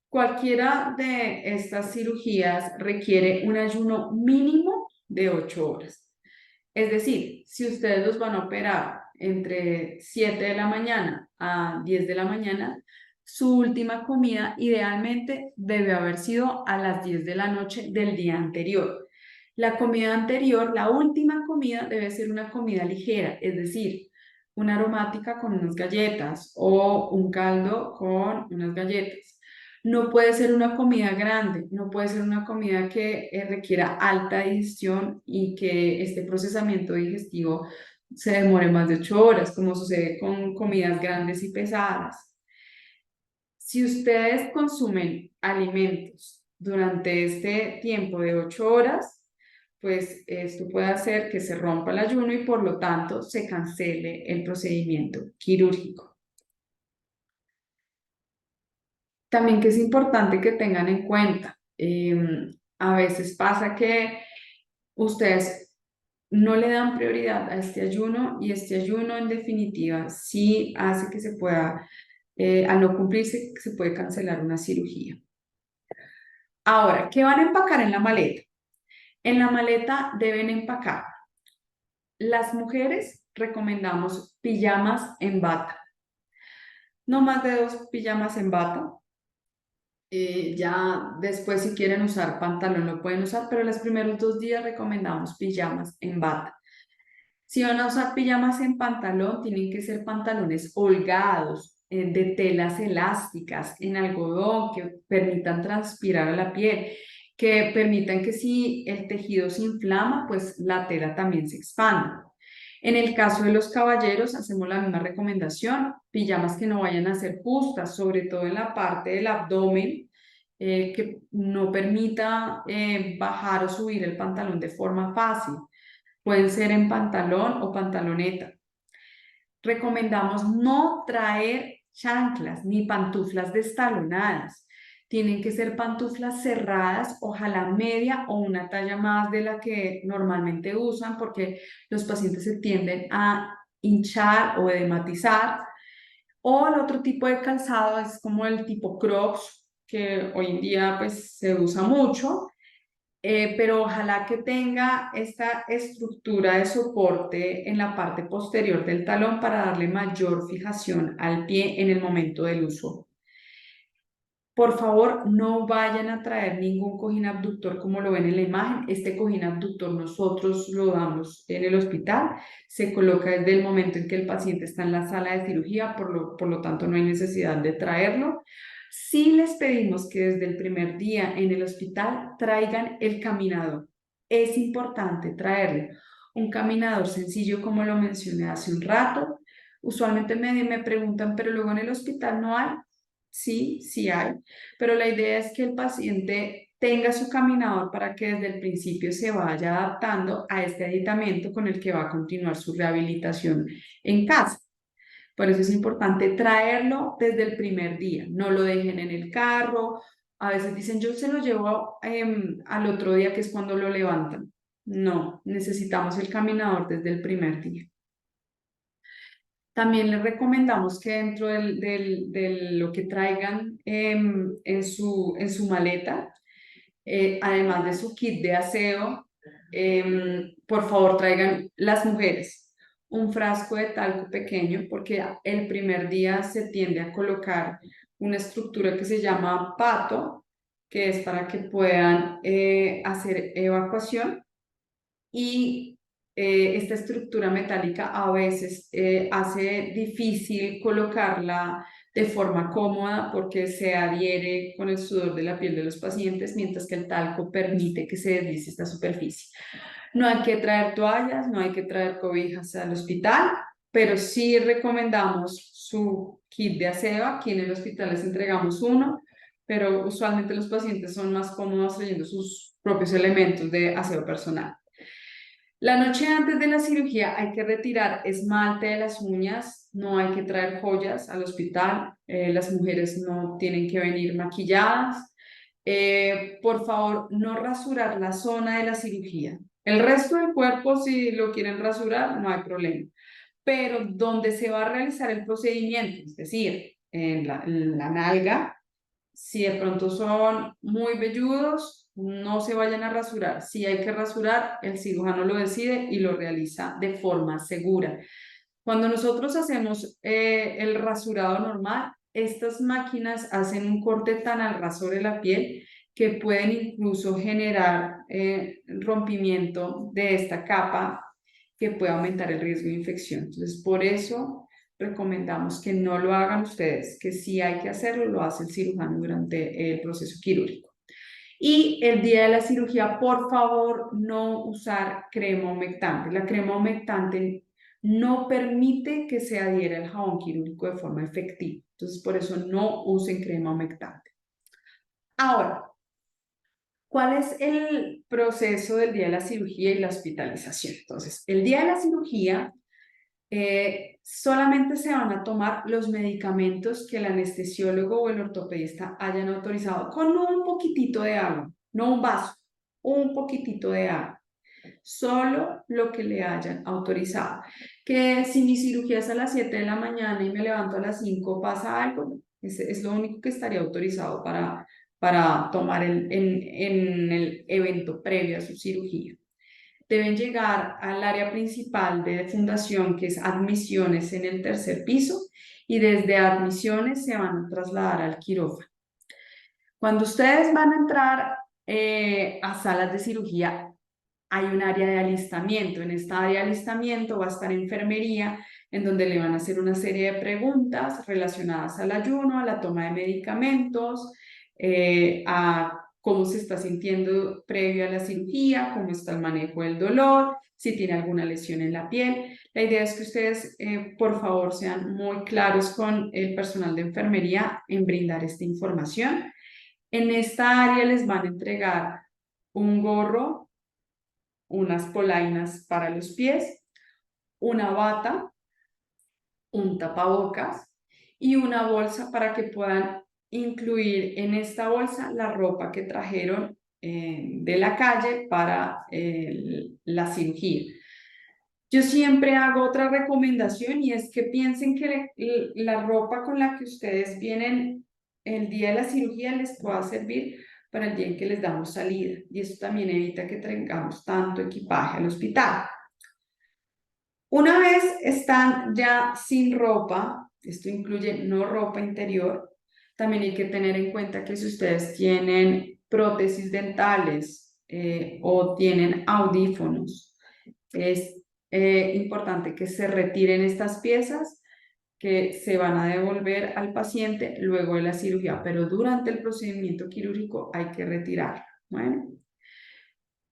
cualquiera de estas cirugías requiere un ayuno mínimo de 8 horas. Es decir, si ustedes los van a operar entre 7 de la mañana a 10 de la mañana, su última comida idealmente debe haber sido a las 10 de la noche del día anterior. La comida anterior, la última comida, debe ser una comida ligera, es decir, una aromática con unas galletas o un caldo con unas galletas. No puede ser una comida grande, no puede ser una comida que requiera alta digestión y que este procesamiento digestivo se demore más de 8 horas, como sucede con comidas grandes y pesadas. Si ustedes consumen alimentos durante este tiempo de 8 horas, pues esto puede hacer que se rompa el ayuno y por lo tanto se cancele el procedimiento quirúrgico. También que es importante que tengan en cuenta, a veces pasa que ustedes no le dan prioridad a este ayuno y este ayuno en definitiva sí hace que se pueda, al no cumplirse, se puede cancelar una cirugía. Ahora, ¿qué van a empacar en la maleta? En la maleta deben empacar. Las mujeres recomendamos pijamas en bata. No más de 2 pijamas en bata. Ya después si quieren usar pantalón lo pueden usar, pero los primeros 2 días recomendamos pijamas en bata. Si van a usar pijamas en pantalón, tienen que ser pantalones holgados, de telas elásticas, en algodón, que permitan transpirar a la piel, que permitan que si el tejido se inflama, pues la tela también se expanda. En el caso de los caballeros, hacemos la misma recomendación, pijamas que no vayan a ser justas, sobre todo en la parte del abdomen, que no permita bajar o subir el pantalón de forma fácil. Pueden ser en pantalón o pantaloneta. Recomendamos no traer chanclas ni pantuflas destalonadas. Tienen que ser pantuflas cerradas, ojalá media o una talla más de la que normalmente usan porque los pacientes se tienden a hinchar o edematizar. O el otro tipo de calzado es como el tipo Crocs, que hoy en día pues se usa mucho. Pero ojalá que tenga esta estructura de soporte en la parte posterior del talón para darle mayor fijación al pie en el momento del uso. Por favor, no vayan a traer ningún cojín abductor como lo ven en la imagen. Este cojín abductor nosotros lo damos en el hospital. Se coloca desde el momento en que el paciente está en la sala de cirugía, por lo tanto no hay necesidad de traerlo. Sí les pedimos que desde el primer día en el hospital traigan el caminador. Es importante traerlo. Un caminador sencillo como lo mencioné hace un rato. Usualmente me preguntan, pero luego en el hospital no hay. Sí, sí hay, pero la idea es que el paciente tenga su caminador para que desde el principio se vaya adaptando a este aditamento con el que va a continuar su rehabilitación en casa. Por eso es importante traerlo desde el primer día, no lo dejen en el carro. A veces dicen, yo se lo llevo al otro día, que es cuando lo levantan. No, necesitamos el caminador desde el primer día. También les recomendamos que dentro de lo que traigan en su maleta, además de su kit de aseo, por favor traigan las mujeres un frasco de talco pequeño, porque el primer día se tiende a colocar una estructura que se llama pato, que es para que puedan hacer evacuación, y esta estructura metálica a veces hace difícil colocarla de forma cómoda porque se adhiere con el sudor de la piel de los pacientes, mientras que el talco permite que se deslice esta superficie. No hay que traer toallas, no hay que traer cobijas al hospital, pero sí recomendamos su kit de aseo. Aquí en el hospital les entregamos uno, pero usualmente los pacientes son más cómodos trayendo sus propios elementos de aseo personal. La noche antes de la cirugía hay que retirar esmalte de las uñas, no hay que traer joyas al hospital, las mujeres no tienen que venir maquilladas. Por favor, no rasurar la zona de la cirugía. El resto del cuerpo, si lo quieren rasurar, no hay problema. Pero donde se va a realizar el procedimiento, es decir, en la nalga, si de pronto son muy velludos, no se vayan a rasurar. Si hay que rasurar, el cirujano lo decide y lo realiza de forma segura. Cuando nosotros hacemos el rasurado normal, estas máquinas hacen un corte tan al ras sobre la piel que pueden incluso generar rompimiento de esta capa que puede aumentar el riesgo de infección. Entonces, por eso recomendamos que no lo hagan ustedes, que si hay que hacerlo, lo hace el cirujano durante el proceso quirúrgico. Y el día de la cirugía, por favor, no usar crema humectante. La crema humectante no permite que se adhiera el jabón quirúrgico de forma efectiva. Entonces, por eso no usen crema humectante. Ahora, ¿cuál es el proceso del día de la cirugía y la hospitalización? Entonces, el día de la cirugía solamente se van a tomar los medicamentos que el anestesiólogo o el ortopedista hayan autorizado con un poquitito de agua, no un vaso, un poquitito de agua. Solo lo que le hayan autorizado. Que si mi cirugía es a las 7 de la mañana y me levanto a las 5, ¿pasa algo? Es lo único que estaría autorizado para tomar en el evento previo a su cirugía. Deben llegar al área principal de fundación, que es admisiones en el tercer piso, y desde admisiones se van a trasladar al quirófano. Cuando ustedes van a entrar a salas de cirugía, hay un área de alistamiento. En esta área de alistamiento va a estar enfermería, en donde le van a hacer una serie de preguntas relacionadas al ayuno, a la toma de medicamentos, a cómo se está sintiendo previo a la cirugía, cómo está el manejo del dolor, si tiene alguna lesión en la piel. La idea es que ustedes, por favor, sean muy claros con el personal de enfermería en brindar esta información. En esta área les van a entregar un gorro, unas polainas para los pies, una bata, un tapabocas y una bolsa para que puedan incluir en esta bolsa la ropa que trajeron de la calle para la cirugía. Yo siempre hago otra recomendación, y es que piensen que la ropa con la que ustedes vienen el día de la cirugía les pueda servir para el día en que les damos salida, y eso también evita que traigamos tanto equipaje al hospital. Una vez están ya sin ropa, esto incluye no ropa interior, También hay que tener en cuenta que si ustedes tienen prótesis dentales o tienen audífonos, es importante que se retiren estas piezas que se van a devolver al paciente luego de la cirugía, pero durante el procedimiento quirúrgico hay que retirarlo. Bueno,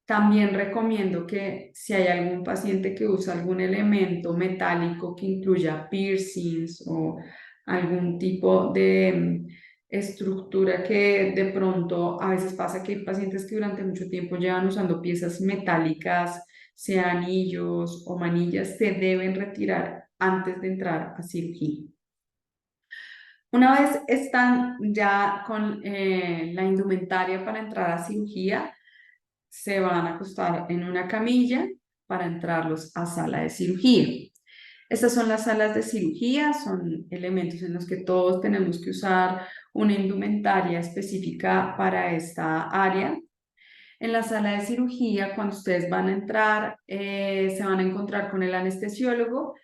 también recomiendo que si hay algún paciente que usa algún elemento metálico que incluya piercings o algún tipo de estructura que de pronto a veces pasa que hay pacientes que durante mucho tiempo llevan usando piezas metálicas, sea anillos o manillas, se deben retirar antes de entrar a cirugía. Una vez están ya con la indumentaria para entrar a cirugía, se van a acostar en una camilla para entrarlos a sala de cirugía. Estas son las salas de cirugía, son elementos en los que todos tenemos que usar una indumentaria específica para esta área. En la sala de cirugía, cuando ustedes van a entrar, se van a encontrar con el anestesiólogo,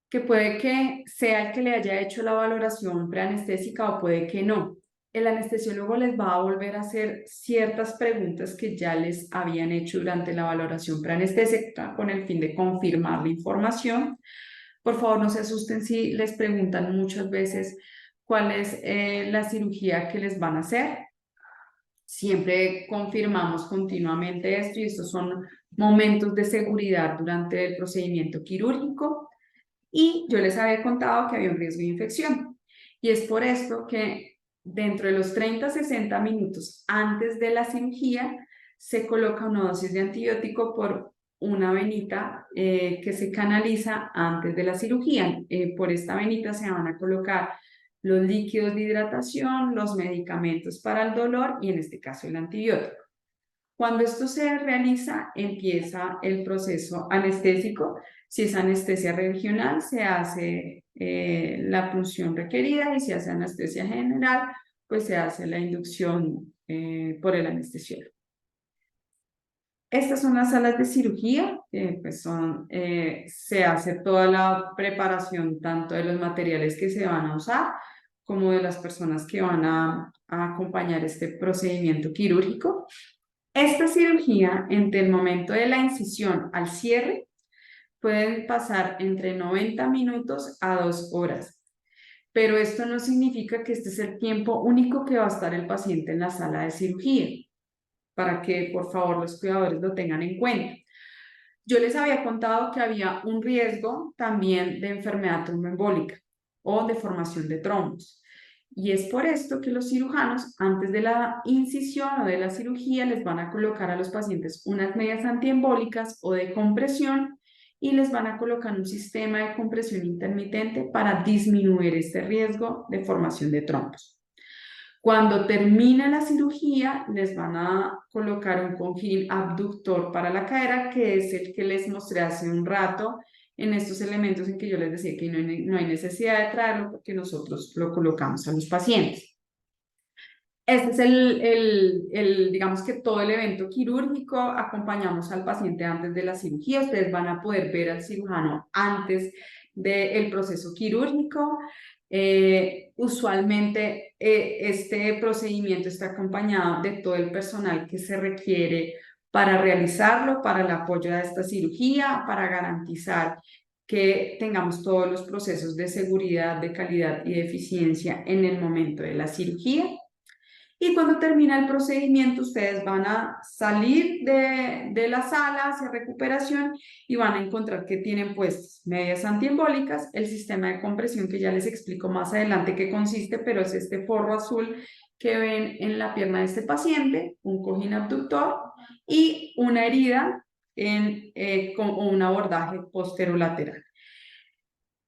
que puede que sea el que le haya hecho la valoración preanestésica o puede que no. El anestesiólogo les va a volver a hacer ciertas preguntas que ya les habían hecho durante la valoración preanestésica con el fin de confirmar la información. Por favor, no se asusten si les preguntan muchas veces cuál es la cirugía que les van a hacer. Siempre confirmamos continuamente esto y estos son momentos de seguridad durante el procedimiento quirúrgico. Y yo les había contado que había un riesgo de infección. Y es por esto que dentro de los 30 a 60 minutos antes de la cirugía se coloca una dosis de antibiótico por una venita que se canaliza antes de la cirugía. Por esta venita se van a colocar los líquidos de hidratación, los medicamentos para el dolor y en este caso el antibiótico. Cuando esto se realiza, empieza el proceso anestésico. Si es anestesia regional, se hace la punción requerida y si hace anestesia general, pues se hace la inducción por el anestesiólogo. Estas son las salas de cirugía, pues se hace toda la preparación tanto de los materiales que se van a usar como de las personas que van a acompañar este procedimiento quirúrgico. Esta cirugía, entre el momento de la incisión al cierre, pueden pasar entre 90 minutos a 2 horas. Pero esto no significa que este es el tiempo único que va a estar el paciente en la sala de cirugía, para que por favor los cuidadores lo tengan en cuenta. Yo les había contado que había un riesgo también de enfermedad tromboembólica o de formación de trombos. Y es por esto que los cirujanos, antes de la incisión o de la cirugía, les van a colocar a los pacientes unas medias antiembólicas o de compresión y les van a colocar un sistema de compresión intermitente para disminuir este riesgo de formación de trombos. Cuando termina la cirugía, les van a colocar un cojín abductor para la cadera, que es el que les mostré hace un rato en estos elementos en que yo les decía que no hay necesidad de traerlo porque nosotros lo colocamos a los pacientes. Este es digamos que todo el evento quirúrgico, acompañamos al paciente antes de la cirugía, ustedes van a poder ver al cirujano antes del proceso quirúrgico. Usualmente este procedimiento está acompañado de todo el personal que se requiere para realizarlo, para el apoyo a esta cirugía, para garantizar que tengamos todos los procesos de seguridad, de calidad y de eficiencia en el momento de la cirugía. Y cuando termina el procedimiento, ustedes van a salir de la sala hacia recuperación y van a encontrar que tienen pues medias antiembólicas, el sistema de compresión que ya les explico más adelante qué consiste, pero es este forro azul que ven en la pierna de este paciente, un cojín abductor y una herida con un abordaje posterolateral.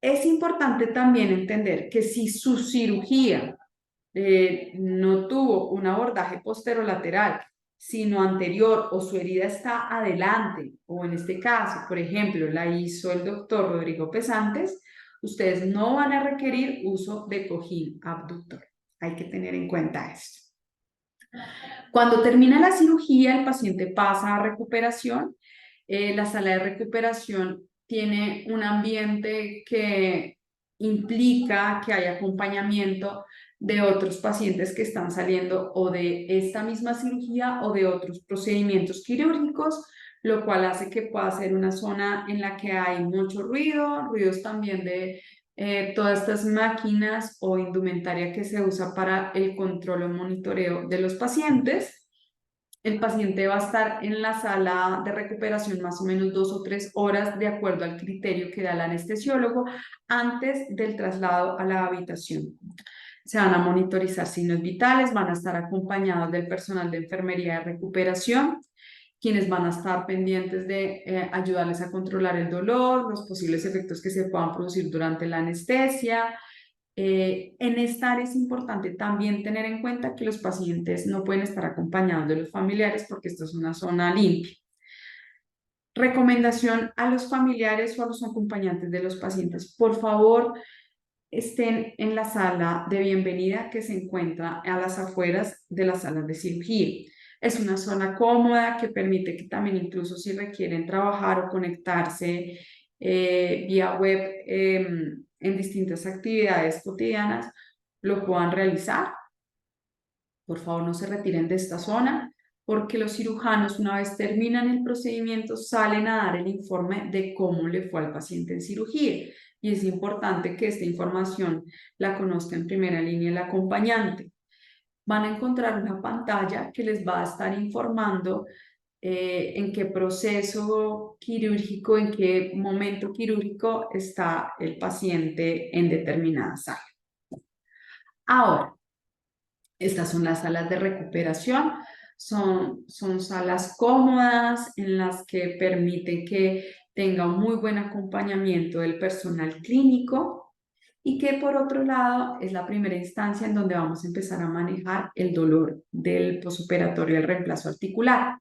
Es importante también entender que si su cirugía no tuvo un abordaje posterolateral, sino anterior o su herida está adelante, o en este caso, por ejemplo, la hizo el doctor Rodrigo Pesantes, ustedes no van a requerir uso de cojín abductor. Hay que tener en cuenta esto. Cuando termina la cirugía, el paciente pasa a recuperación. La sala de recuperación tiene un ambiente que implica que hay acompañamiento de otros pacientes que están saliendo o de esta misma cirugía o de otros procedimientos quirúrgicos, lo cual hace que pueda ser una zona en la que hay mucho ruido, ruidos también de todas estas máquinas o indumentaria que se usa para el control o monitoreo de los pacientes. El paciente va a estar en la sala de recuperación más o menos 2 o 3 horas de acuerdo al criterio que da el anestesiólogo antes del traslado a la habitación. Se van a monitorizar signos vitales, van a estar acompañados del personal de enfermería de recuperación, quienes van a estar pendientes de ayudarles a controlar el dolor, los posibles efectos que se puedan producir durante la anestesia. En esta área es importante también tener en cuenta que los pacientes no pueden estar acompañados de los familiares porque esta es una zona limpia. Recomendación a los familiares o a los acompañantes de los pacientes, por favor, estén en la sala de bienvenida que se encuentra a las afueras de las salas de cirugía. Es una zona cómoda que permite que también incluso si requieren trabajar o conectarse vía web en distintas actividades cotidianas, lo puedan realizar. Por favor, no se retiren de esta zona porque los cirujanos, una vez terminan el procedimiento, salen a dar el informe de cómo le fue al paciente en cirugía. Y es importante que esta información la conozca en primera línea el acompañante. Van a encontrar una pantalla que les va a estar informando en qué proceso quirúrgico, en qué momento quirúrgico está el paciente en determinada sala. Ahora, estas son las salas de recuperación. Son salas cómodas en las que permiten que tenga un muy buen acompañamiento del personal clínico y que por otro lado es la primera instancia en donde vamos a empezar a manejar el dolor del posoperatorio del reemplazo articular.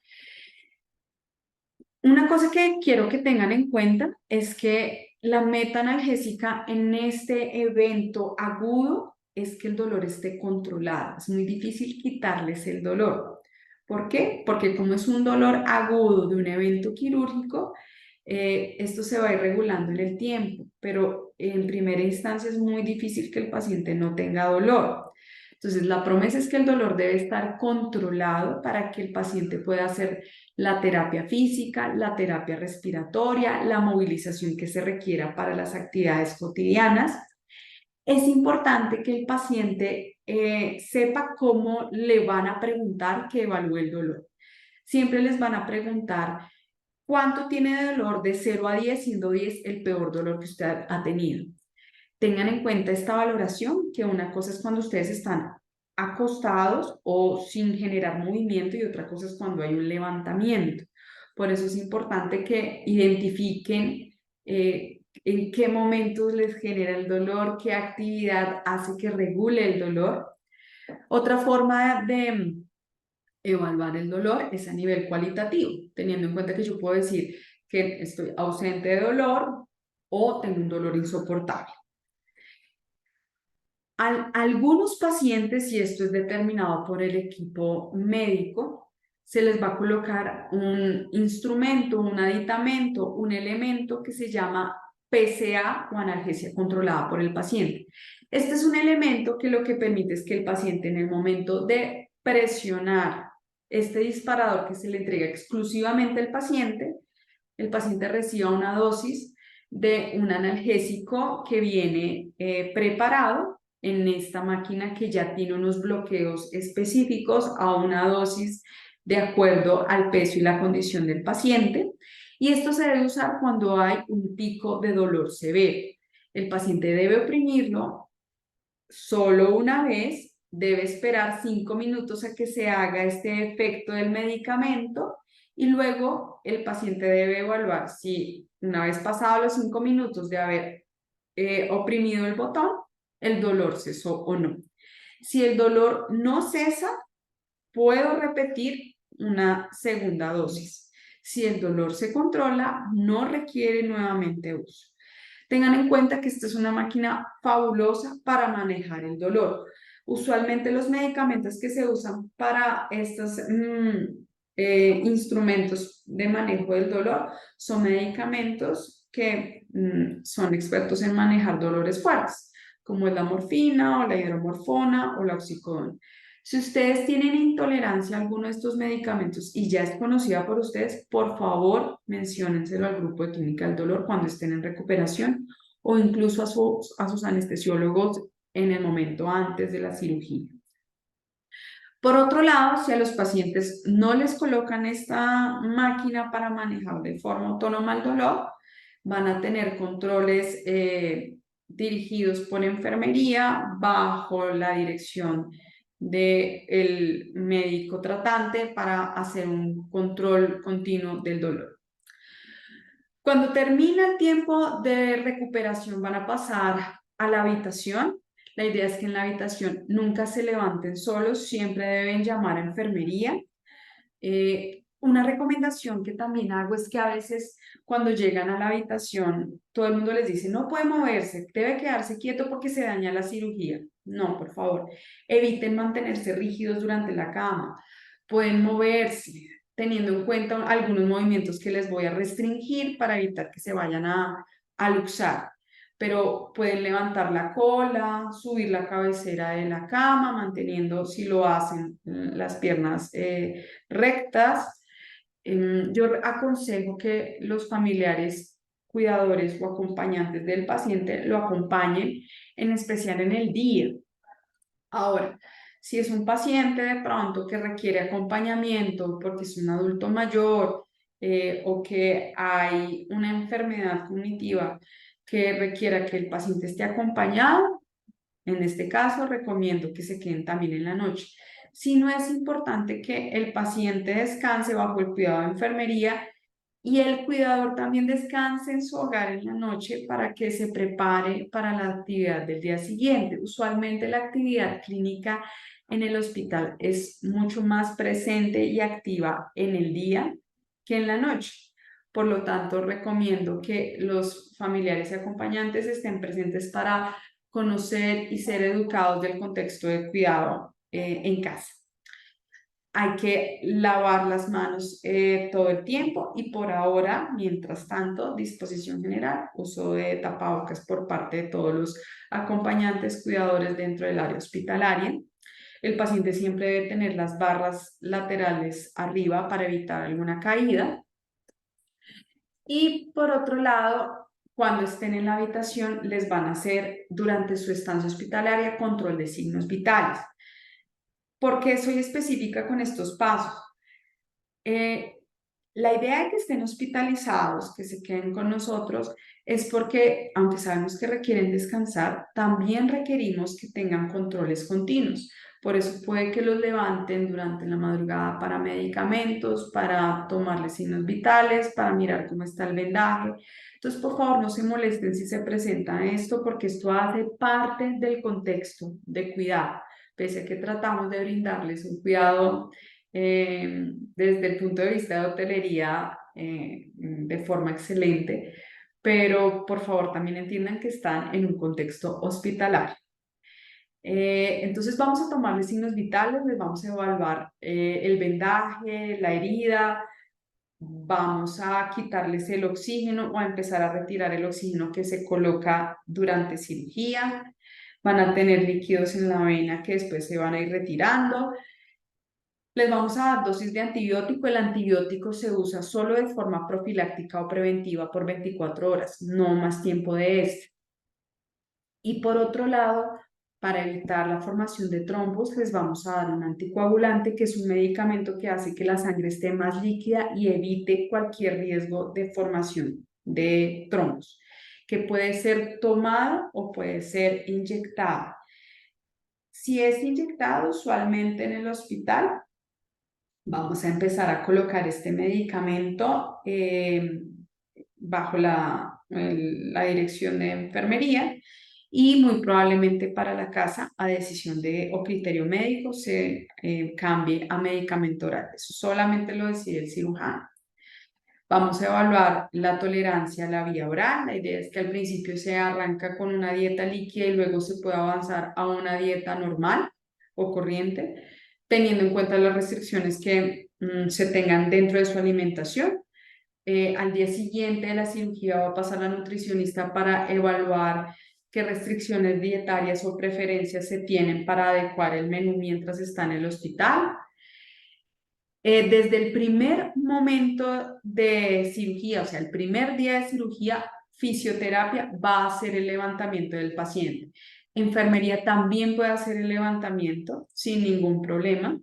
Una cosa que quiero que tengan en cuenta es que la meta analgésica en este evento agudo es que el dolor esté controlado. Es muy difícil quitarles el dolor. ¿Por qué? Porque como es un dolor agudo de un evento quirúrgico, esto se va a ir regulando en el tiempo, pero en primera instancia es muy difícil que el paciente no tenga dolor. Entonces, la promesa es que el dolor debe estar controlado para que el paciente pueda hacer la terapia física, la terapia respiratoria, la movilización que se requiera para las actividades cotidianas. Es importante que el paciente sepa cómo le van a preguntar que evalúe el dolor. Siempre les van a preguntar cuánto tiene de dolor de 0 a 10, siendo 10 el peor dolor que usted ha tenido. Tengan en cuenta esta valoración, que una cosa es cuando ustedes están acostados o sin generar movimiento y otra cosa es cuando hay un levantamiento. Por eso es importante que identifiquen en qué momentos les genera el dolor, qué actividad hace que regule el dolor. Otra forma de evaluar el dolor es a nivel cualitativo, teniendo en cuenta que yo puedo decir que estoy ausente de dolor o tengo un dolor insoportable. Algunos pacientes, y esto es determinado por el equipo médico, se les va a colocar un instrumento, un aditamento, un elemento que se llama PCA o analgesia controlada por el paciente. Este es un elemento que lo que permite es que el paciente en el momento de presionar este disparador que se le entrega exclusivamente al paciente, el paciente reciba una dosis de un analgésico que viene preparado en esta máquina que ya tiene unos bloqueos específicos a una dosis de acuerdo al peso y la condición del paciente. Y esto se debe usar cuando hay un pico de dolor severo. El paciente debe oprimirlo solo una vez, debe esperar 5 minutos a que se haga este efecto del medicamento y luego el paciente debe evaluar si una vez pasados los 5 minutos de haber oprimido el botón, el dolor cesó o no. Si el dolor no cesa, puedo repetir una segunda dosis. Si el dolor se controla, no requiere nuevamente uso. Tengan en cuenta que esta es una máquina fabulosa para manejar el dolor. Usualmente los medicamentos que se usan para estos instrumentos de manejo del dolor son medicamentos que son expertos en manejar dolores fuertes. como es la morfina o la hidromorfona o la oxicodona. Si ustedes tienen intolerancia a alguno de estos medicamentos y ya es conocida por ustedes, por favor, menciónenselo al grupo de clínica del dolor cuando estén en recuperación o incluso a sus anestesiólogos en el momento antes de la cirugía. Por otro lado, si a los pacientes no les colocan esta máquina para manejar de forma autónoma el dolor, van a tener controles dirigidos por enfermería bajo la dirección del médico tratante para hacer un control continuo del dolor. Cuando termina el tiempo de recuperación, van a pasar a la habitación. La idea es que en la habitación nunca se levanten solos, siempre deben llamar a enfermería. Una recomendación que también hago es que a veces cuando llegan a la habitación, todo el mundo les dice, no puede moverse, debe quedarse quieto porque se daña la cirugía. No, por favor, eviten mantenerse rígidos durante la cama. Pueden moverse, teniendo en cuenta algunos movimientos que les voy a restringir para evitar que se vayan a luxar. Pero pueden levantar la cola, subir la cabecera de la cama, manteniendo, si lo hacen, las piernas rectas. Yo aconsejo que los familiares, cuidadores o acompañantes del paciente lo acompañen, en especial en el día. Ahora, si es un paciente de pronto que requiere acompañamiento porque es un adulto mayor o que hay una enfermedad cognitiva que requiera que el paciente esté acompañado, en este caso recomiendo que se queden también en la noche. Si no, es importante que el paciente descanse bajo el cuidado de enfermería y el cuidador también descanse en su hogar en la noche para que se prepare para la actividad del día siguiente. Usualmente la actividad clínica en el hospital es mucho más presente y activa en el día que en la noche. Por lo tanto, recomiendo que los familiares y acompañantes estén presentes para conocer y ser educados del contexto de cuidado en casa. Hay que lavar las manos todo el tiempo y por ahora, mientras tanto, disposición general, uso de tapabocas por parte de todos los acompañantes, cuidadores dentro del área hospitalaria. El paciente siempre debe tener las barras laterales arriba para evitar alguna caída. Y por otro lado, cuando estén en la habitación, les van a hacer durante su estancia hospitalaria control de signos vitales. ¿Por qué soy específica con estos pasos? La idea de que estén hospitalizados, que se queden con nosotros, es porque, aunque sabemos que requieren descansar, también requerimos que tengan controles continuos. Por eso puede que los levanten durante la madrugada para medicamentos, para tomarles signos vitales, para mirar cómo está el vendaje. Entonces, por favor, no se molesten si se presenta esto, porque esto hace parte del contexto de cuidado, pese a que tratamos de brindarles un cuidado desde el punto de vista de hotelería de forma excelente, pero por favor también entiendan que están en un contexto hospitalario. Entonces vamos a tomarles signos vitales, les vamos a evaluar el vendaje, la herida, vamos a quitarles el oxígeno o a empezar a retirar el oxígeno que se coloca durante cirugía, van a tener líquidos en la vena que después se van a ir retirando. Les vamos a dar dosis de antibiótico. El antibiótico se usa solo de forma profiláctica o preventiva por 24 horas, no más tiempo de este. Y por otro lado, para evitar la formación de trombos, les vamos a dar un anticoagulante, que es un medicamento que hace que la sangre esté más líquida y evite cualquier riesgo de formación de trombos, que puede ser tomado o puede ser inyectado. Si es inyectado, usualmente en el hospital, vamos a empezar a colocar este medicamento bajo la dirección de enfermería y muy probablemente para la casa, a decisión de o criterio médico, se cambie a medicamento oral. Eso solamente lo decide el cirujano. Vamos a evaluar la tolerancia a la vía oral. La idea es que al principio se arranca con una dieta líquida y luego se puede avanzar a una dieta normal o corriente, teniendo en cuenta las restricciones que se tengan dentro de su alimentación. Al día siguiente de la cirugía va a pasar la nutricionista para evaluar qué restricciones dietarias o preferencias se tienen para adecuar el menú mientras está en el hospital. Desde el primer momento de cirugía, o sea, el primer día de cirugía, fisioterapia va a hacer el levantamiento del paciente. Enfermería también puede hacer el levantamiento sin ningún problema.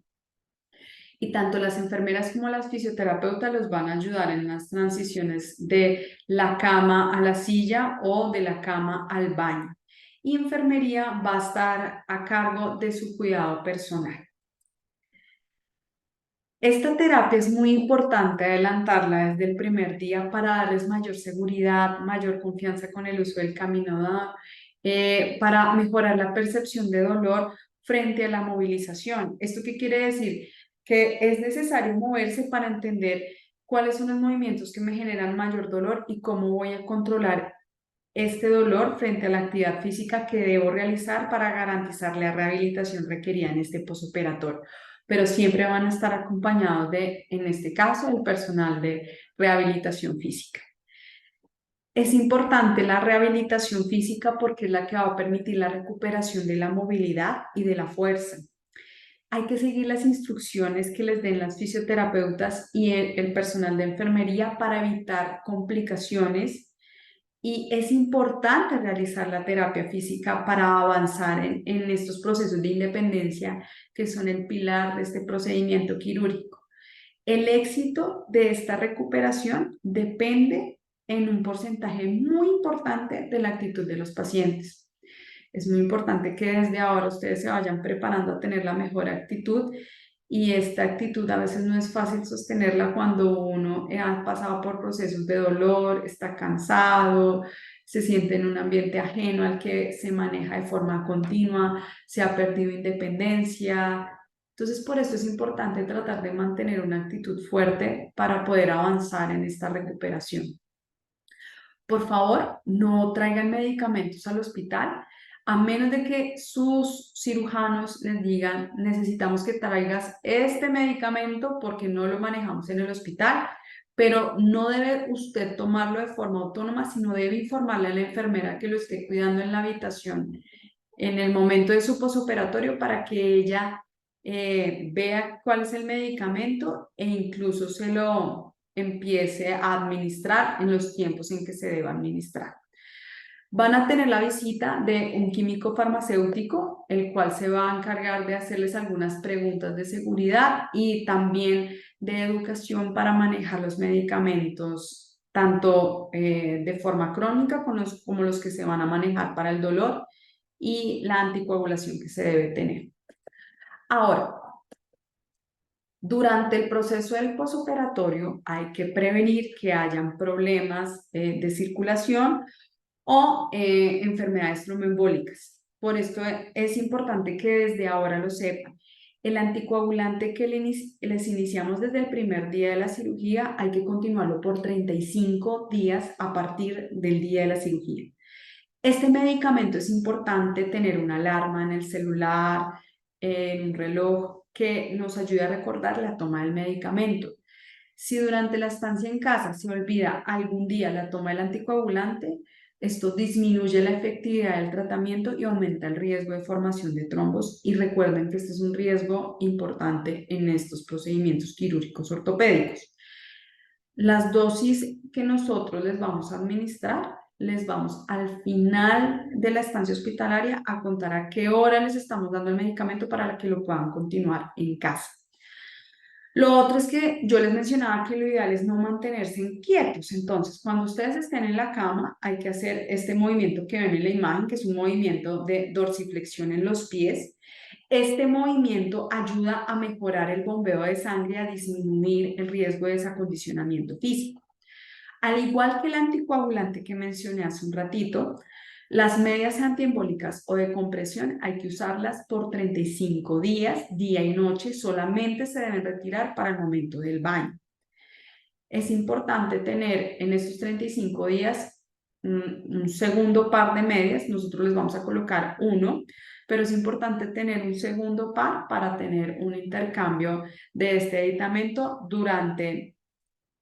Y tanto las enfermeras como las fisioterapeutas los van a ayudar en las transiciones de la cama a la silla o de la cama al baño. Y enfermería va a estar a cargo de su cuidado personal. Esta terapia es muy importante adelantarla desde el primer día para darles mayor seguridad, mayor confianza con el uso del camino dado, para mejorar la percepción de dolor frente a la movilización. ¿Esto qué quiere decir? Que es necesario moverse para entender cuáles son los movimientos que me generan mayor dolor y cómo voy a controlar este dolor frente a la actividad física que debo realizar para garantizar la rehabilitación requerida en este posoperatorio. Pero siempre van a estar acompañados de, en este caso, el personal de rehabilitación física. Es importante la rehabilitación física porque es la que va a permitir la recuperación de la movilidad y de la fuerza. Hay que seguir las instrucciones que les den las fisioterapeutas y el personal de enfermería para evitar complicaciones. Y es importante realizar la terapia física para avanzar en estos procesos de independencia que son el pilar de este procedimiento quirúrgico. El éxito de esta recuperación depende en un porcentaje muy importante de la actitud de los pacientes. Es muy importante que desde ahora ustedes se vayan preparando a tener la mejor actitud y esta actitud a veces no es fácil sostenerla cuando uno ha pasado por procesos de dolor, está cansado, se siente en un ambiente ajeno al que se maneja de forma continua, se ha perdido independencia. Entonces, por eso es importante tratar de mantener una actitud fuerte para poder avanzar en esta recuperación. Por favor, no traigan medicamentos al hospital, a menos de que sus cirujanos les digan, necesitamos que traigas este medicamento porque no lo manejamos en el hospital, pero no debe usted tomarlo de forma autónoma, sino debe informarle a la enfermera que lo esté cuidando en la habitación en el momento de su posoperatorio para que ella vea cuál es el medicamento e incluso se lo empiece a administrar en los tiempos en que se deba administrar. Van a tener la visita de un químico farmacéutico, el cual se va a encargar de hacerles algunas preguntas de seguridad y también de educación para manejar los medicamentos, tanto de forma crónica como los que se van a manejar para el dolor y la anticoagulación que se debe tener. Ahora, durante el proceso del posoperatorio hay que prevenir que hayan problemas de circulación o enfermedades tromboembólicas. Por esto es importante que desde ahora lo sepan. El anticoagulante que les iniciamos desde el primer día de la cirugía hay que continuarlo por 35 días a partir del día de la cirugía. Este medicamento es importante tener una alarma en el celular, en un reloj, que nos ayude a recordar la toma del medicamento. Si durante la estancia en casa se olvida algún día la toma del anticoagulante, esto disminuye la efectividad del tratamiento y aumenta el riesgo de formación de trombos. Y recuerden que este es un riesgo importante en estos procedimientos quirúrgicos ortopédicos. Las dosis que nosotros les vamos a administrar, les vamos al final de la estancia hospitalaria a contar a qué hora les estamos dando el medicamento para que lo puedan continuar en casa. Lo otro es que yo les mencionaba que lo ideal es no mantenerse inquietos. Entonces, cuando ustedes estén en la cama, hay que hacer este movimiento que ven en la imagen, que es un movimiento de dorsiflexión en los pies. Este movimiento ayuda a mejorar el bombeo de sangre y a disminuir el riesgo de desacondicionamiento físico. Al igual que el anticoagulante que mencioné hace un ratito, las medias antiembólicas o de compresión hay que usarlas por 35 días, día y noche, solamente se deben retirar para el momento del baño. Es importante tener en estos 35 días un segundo par de medias, nosotros les vamos a colocar uno, pero es importante tener un segundo par para tener un intercambio de este aditamento durante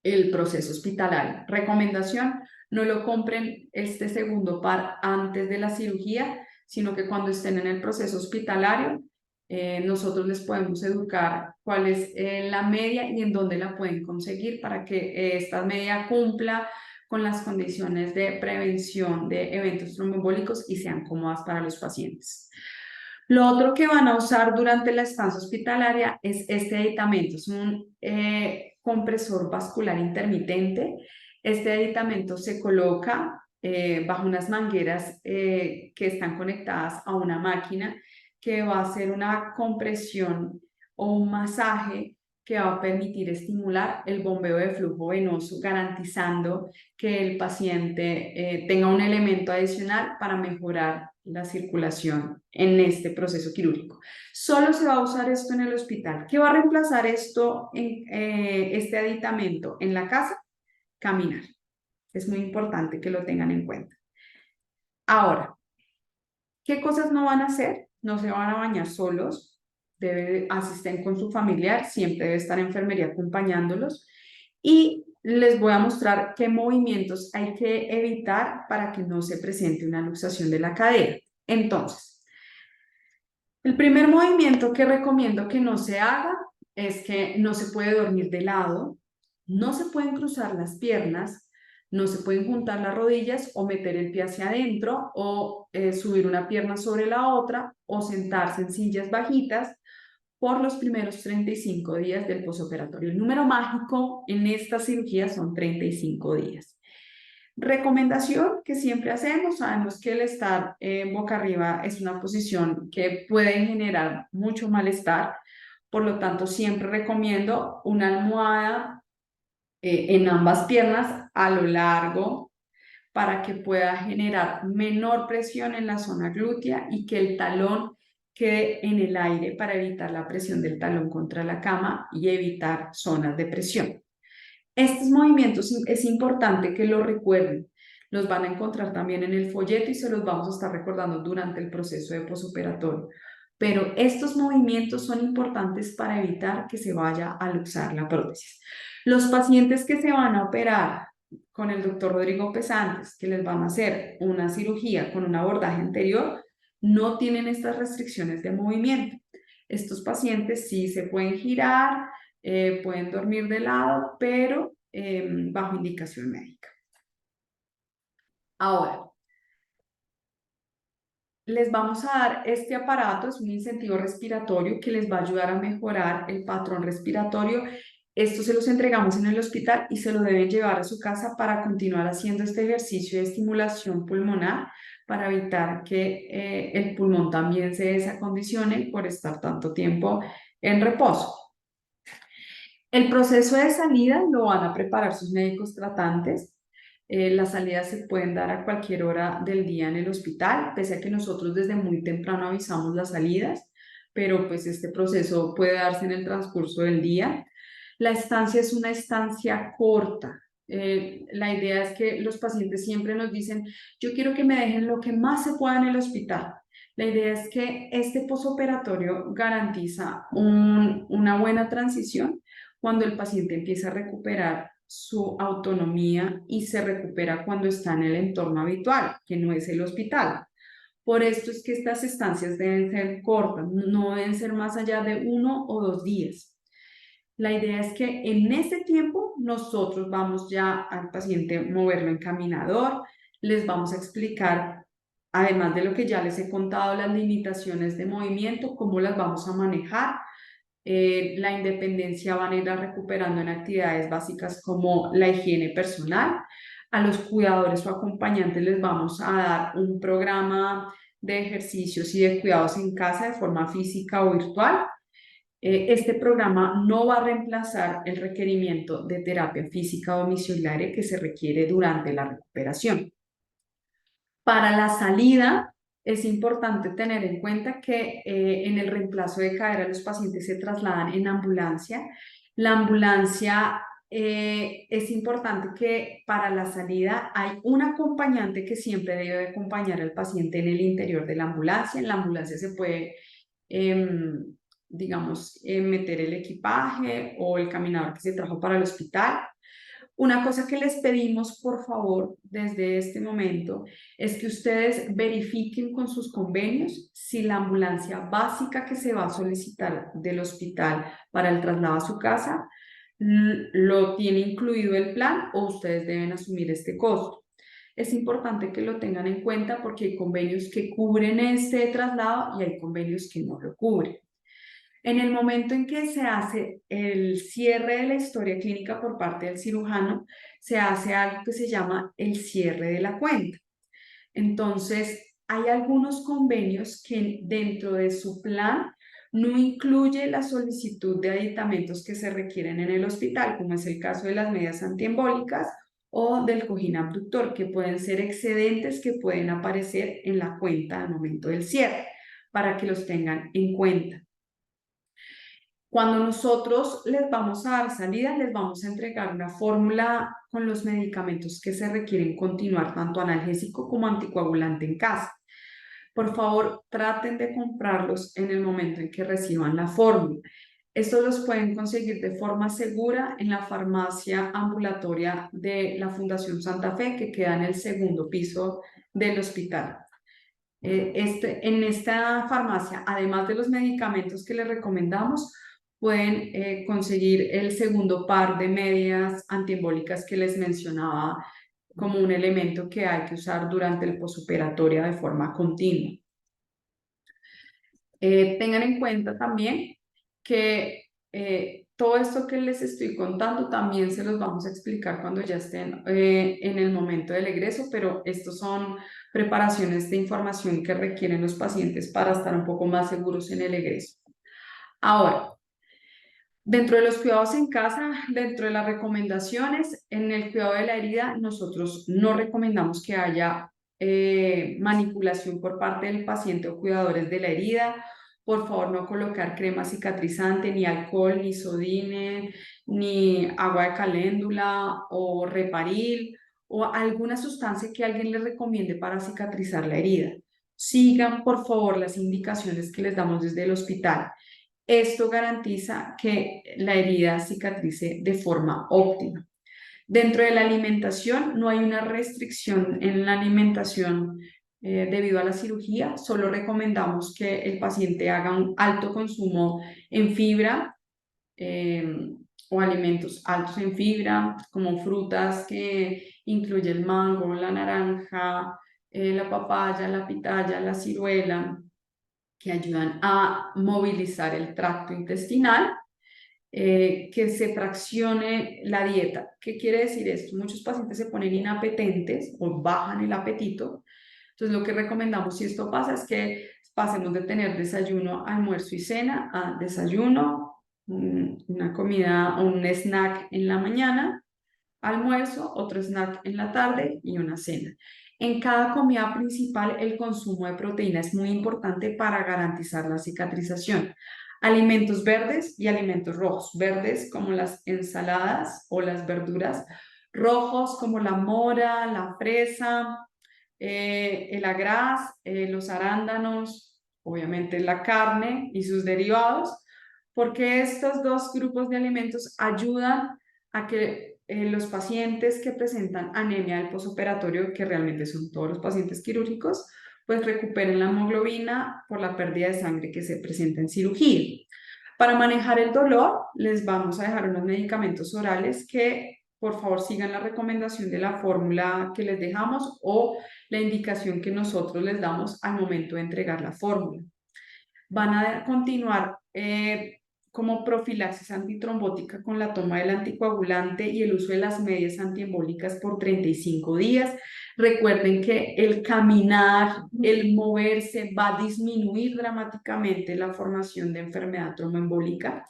el proceso hospitalario. Recomendación: no lo compren este segundo par antes de la cirugía, sino que cuando estén en el proceso hospitalario, nosotros les podemos educar cuál es la media y en dónde la pueden conseguir para que esta media cumpla con las condiciones de prevención de eventos tromboembólicos y sean cómodas para los pacientes. Lo otro que van a usar durante la estancia hospitalaria es este aditamento, es un compresor vascular intermitente. Este aditamento se coloca bajo unas mangueras que están conectadas a una máquina que va a hacer una compresión o un masaje que va a permitir estimular el bombeo de flujo venoso, garantizando que el paciente tenga un elemento adicional para mejorar la circulación en este proceso quirúrgico. Solo se va a usar esto en el hospital. ¿Qué va a reemplazar esto en este aditamento en la casa? Caminar. Es muy importante que lo tengan en cuenta. Ahora, ¿qué cosas no van a hacer? No se van a bañar solos, asisten con su familiar, siempre debe estar enfermería acompañándolos y les voy a mostrar qué movimientos hay que evitar para que no se presente una luxación de la cadera. Entonces, el primer movimiento que recomiendo que no se haga es que no se puede dormir de lado, no se pueden cruzar las piernas, no se pueden juntar las rodillas o meter el pie hacia adentro o subir una pierna sobre la otra o sentarse en sillas bajitas por los primeros 35 días del posoperatorio. El número mágico en esta cirugía son 35 días. Recomendación que siempre hacemos, sabemos que el estar boca arriba es una posición que puede generar mucho malestar, por lo tanto siempre recomiendo una almohada en ambas piernas a lo largo para que pueda generar menor presión en la zona glútea y que el talón quede en el aire para evitar la presión del talón contra la cama y evitar zonas de presión. Estos movimientos es importante que los recuerden. Los van a encontrar también en el folleto y se los vamos a estar recordando durante el proceso de posoperatorio. Pero estos movimientos son importantes para evitar que se vaya a luxar la prótesis. Los pacientes que se van a operar con el doctor Rodrigo Pesantes, que les van a hacer una cirugía con un abordaje anterior, no tienen estas restricciones de movimiento. Estos pacientes sí se pueden girar, pueden dormir de lado, pero bajo indicación médica. Ahora, les vamos a dar este aparato, es un incentivo respiratorio que les va a ayudar a mejorar el patrón respiratorio. Esto se los entregamos en el hospital y se lo deben llevar a su casa para continuar haciendo este ejercicio de estimulación pulmonar para evitar que el pulmón también se desacondicione por estar tanto tiempo en reposo. El proceso de salida lo van a preparar sus médicos tratantes. Las salidas se pueden dar a cualquier hora del día en el hospital, pese a que nosotros desde muy temprano avisamos las salidas, pero pues este proceso puede darse en el transcurso del día. La estancia es una estancia corta. La idea es que los pacientes siempre nos dicen, yo quiero que me dejen lo que más se pueda en el hospital. La idea es que este posoperatorio garantiza una buena transición cuando el paciente empieza a recuperar su autonomía y se recupera cuando está en el entorno habitual, que no es el hospital. Por esto es que estas estancias deben ser cortas, no deben ser más allá de 1 o 2 días. La idea es que en ese tiempo nosotros vamos ya al paciente moverlo en caminador, les vamos a explicar, además de lo que ya les he contado, las limitaciones de movimiento, cómo las vamos a manejar. La independencia van a ir recuperando en actividades básicas como la higiene personal. A los cuidadores o acompañantes les vamos a dar un programa de ejercicios y de cuidados en casa de forma física o virtual. Este programa no va a reemplazar el requerimiento de terapia física domiciliaria que se requiere durante la recuperación. Para la salida, es importante tener en cuenta que en el reemplazo de cadera los pacientes se trasladan en ambulancia. La ambulancia es importante que para la salida hay un acompañante que siempre debe acompañar al paciente en el interior de la ambulancia. En la ambulancia se puede, digamos, meter el equipaje o el caminador que se trajo para el hospital. Una cosa que les pedimos, por favor, desde este momento, es que ustedes verifiquen con sus convenios si la ambulancia básica que se va a solicitar del hospital para el traslado a su casa lo tiene incluido el plan o ustedes deben asumir este costo. Es importante que lo tengan en cuenta porque hay convenios que cubren este traslado y hay convenios que no lo cubren. En el momento en que se hace el cierre de la historia clínica por parte del cirujano, se hace algo que se llama el cierre de la cuenta. Entonces, hay algunos convenios que dentro de su plan no incluye la solicitud de aditamentos que se requieren en el hospital, como es el caso de las medias antiembólicas o del cojín abductor, que pueden ser excedentes que pueden aparecer en la cuenta al momento del cierre, para que los tengan en cuenta. Cuando nosotros les vamos a dar salida, les vamos a entregar una fórmula con los medicamentos que se requieren continuar, tanto analgésico como anticoagulante en casa. Por favor, traten de comprarlos en el momento en que reciban la fórmula. Estos los pueden conseguir de forma segura en la farmacia ambulatoria de la Fundación Santa Fe, que queda en el segundo piso del hospital. En esta farmacia, además de los medicamentos que les recomendamos, pueden conseguir el segundo par de medias antiembólicas que les mencionaba como un elemento que hay que usar durante el posoperatorio de forma continua. Tengan en cuenta también que todo esto que les estoy contando también se los vamos a explicar cuando ya estén en el momento del egreso, pero estos son preparaciones de información que requieren los pacientes para estar un poco más seguros en el egreso. Ahora, dentro de los cuidados en casa, dentro de las recomendaciones, en el cuidado de la herida, nosotros no recomendamos que haya manipulación por parte del paciente o cuidadores de la herida. Por favor, no colocar crema cicatrizante, ni alcohol, ni sodine, ni agua de caléndula o Reparil o alguna sustancia que alguien les recomiende para cicatrizar la herida. Sigan, por favor, las indicaciones que les damos desde el hospital. Esto garantiza que la herida cicatrice de forma óptima. Dentro de la alimentación, no hay una restricción en la alimentación debido a la cirugía. Solo recomendamos que el paciente haga un alto consumo en fibra o alimentos altos en fibra, como frutas que incluye el mango, la naranja, la papaya, la pitaya, la ciruela, que ayudan a movilizar el tracto intestinal, que se fraccione la dieta. ¿Qué quiere decir esto? Muchos pacientes se ponen inapetentes o bajan el apetito. Entonces, lo que recomendamos si esto pasa es que pasemos de tener desayuno, almuerzo y cena a desayuno, una comida o un snack en la mañana, almuerzo, otro snack en la tarde y una cena. En cada comida principal, el consumo de proteína es muy importante para garantizar la cicatrización. Alimentos verdes y alimentos rojos. Verdes como las ensaladas o las verduras. Rojos como la mora, la fresa, el agraz, los arándanos, obviamente la carne y sus derivados, porque estos dos grupos de alimentos ayudan a que los pacientes que presentan anemia del posoperatorio, que realmente son todos los pacientes quirúrgicos, pues recuperen la hemoglobina por la pérdida de sangre que se presenta en cirugía. Para manejar el dolor, les vamos a dejar unos medicamentos orales que por favor sigan la recomendación de la fórmula que les dejamos o la indicación que nosotros les damos al momento de entregar la fórmula. Van a continuar como profilaxis antitrombótica con la toma del anticoagulante y el uso de las medias antiembólicas por 35 días. Recuerden que el caminar, el moverse va a disminuir dramáticamente la formación de enfermedad tromboembólica.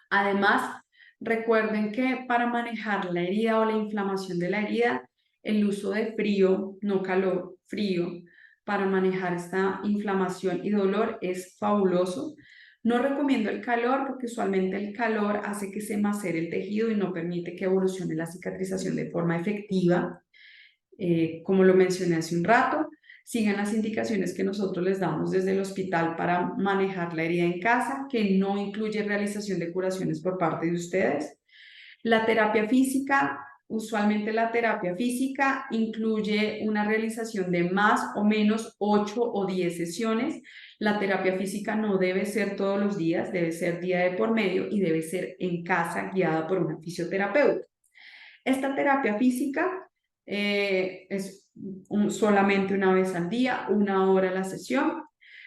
Además, recuerden que para manejar la herida o la inflamación de la herida, el uso de frío, no calor, frío, para manejar esta inflamación y dolor es fabuloso. No recomiendo el calor porque usualmente el calor hace que se macere el tejido y no permite que evolucione la cicatrización de forma efectiva. Como lo mencioné hace un rato, sigan las indicaciones que nosotros les damos desde el hospital para manejar la herida en casa, que no incluye realización de curaciones por parte de ustedes. La terapia física, usualmente la terapia física incluye una realización de más o menos 8 o 10 sesiones. La terapia física no debe ser todos los días, debe ser día de por medio y debe ser en casa guiada por una fisioterapeuta. Esta terapia física es solamente una vez al día, 1 hora la sesión.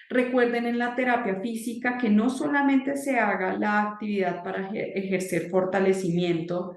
Recuerden en la terapia física que no solamente se haga la actividad para ejercer fortalecimiento,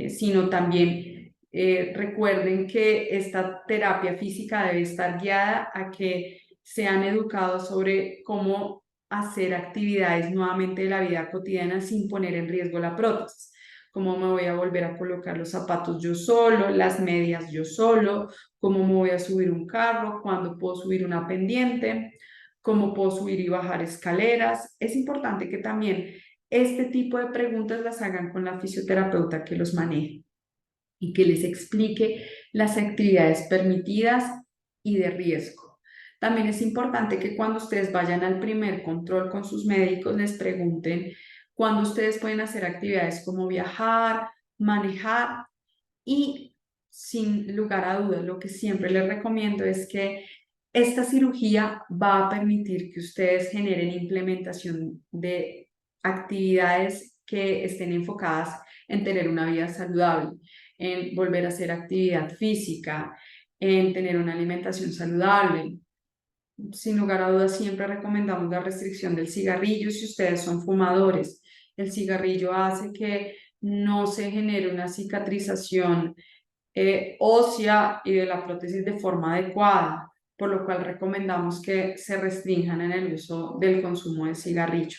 sino también recuerden que esta terapia física debe estar guiada a que sean educados sobre cómo hacer actividades nuevamente de la vida cotidiana sin poner en riesgo la prótesis. Cómo me voy a volver a colocar los zapatos yo solo, las medias yo solo, cómo me voy a subir un carro, cuándo puedo subir una pendiente, cómo puedo subir y bajar escaleras. Es importante que también este tipo de preguntas las hagan con la fisioterapeuta que los maneje y que les explique las actividades permitidas y de riesgo. También es importante que cuando ustedes vayan al primer control con sus médicos les pregunten cuándo ustedes pueden hacer actividades como viajar, manejar y sin lugar a dudas lo que siempre les recomiendo es que esta cirugía va a permitir que ustedes generen implementación de actividades que estén enfocadas en tener una vida saludable, en volver a hacer actividad física, en tener una alimentación saludable. Sin lugar a dudas, siempre recomendamos la restricción del cigarrillo si ustedes son fumadores. El cigarrillo hace que no se genere una cicatrización ósea y de la prótesis de forma adecuada, por lo cual recomendamos que se restrinjan en el uso del consumo de cigarrillo.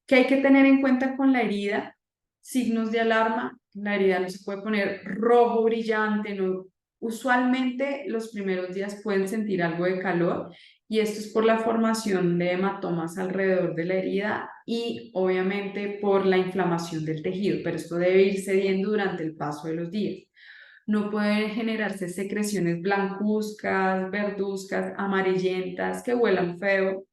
¿Qué hay que tener en cuenta con la herida? Signos de alarma. La herida no se puede poner rojo brillante. No. Usualmente los primeros días pueden sentir algo de calor y esto es por la formación de hematomas alrededor de la herida y obviamente por la inflamación del tejido, pero esto debe ir cediendo durante el paso de los días. No pueden generarse secreciones blancuzcas, verduzcas, amarillentas, que huelan feo,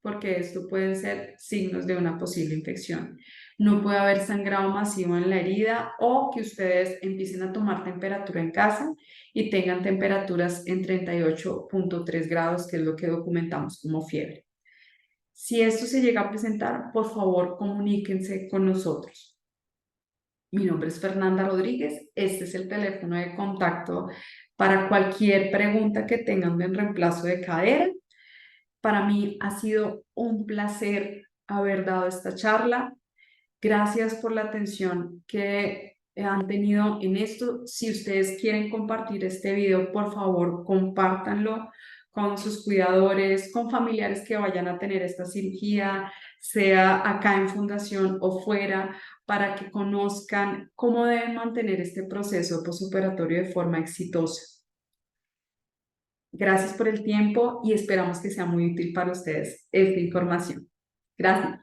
porque esto pueden ser signos de una posible infección. No puede haber sangrado masivo en la herida o que ustedes empiecen a tomar temperatura en casa y tengan temperaturas en 38.3 grados, que es lo que documentamos como fiebre. Si esto se llega a presentar, por favor, comuníquense con nosotros. Mi nombre es Fernanda Rodríguez. Este es el teléfono de contacto para cualquier pregunta que tengan en reemplazo de cadera. Para mí ha sido un placer haber dado esta charla. Gracias por la atención que han tenido en esto. Si ustedes quieren compartir este video, por favor, compártanlo con sus cuidadores, con familiares que vayan a tener esta cirugía, sea acá en Fundación o fuera, para que conozcan cómo deben mantener este proceso postoperatorio de forma exitosa. Gracias por el tiempo y esperamos que sea muy útil para ustedes esta información. Gracias.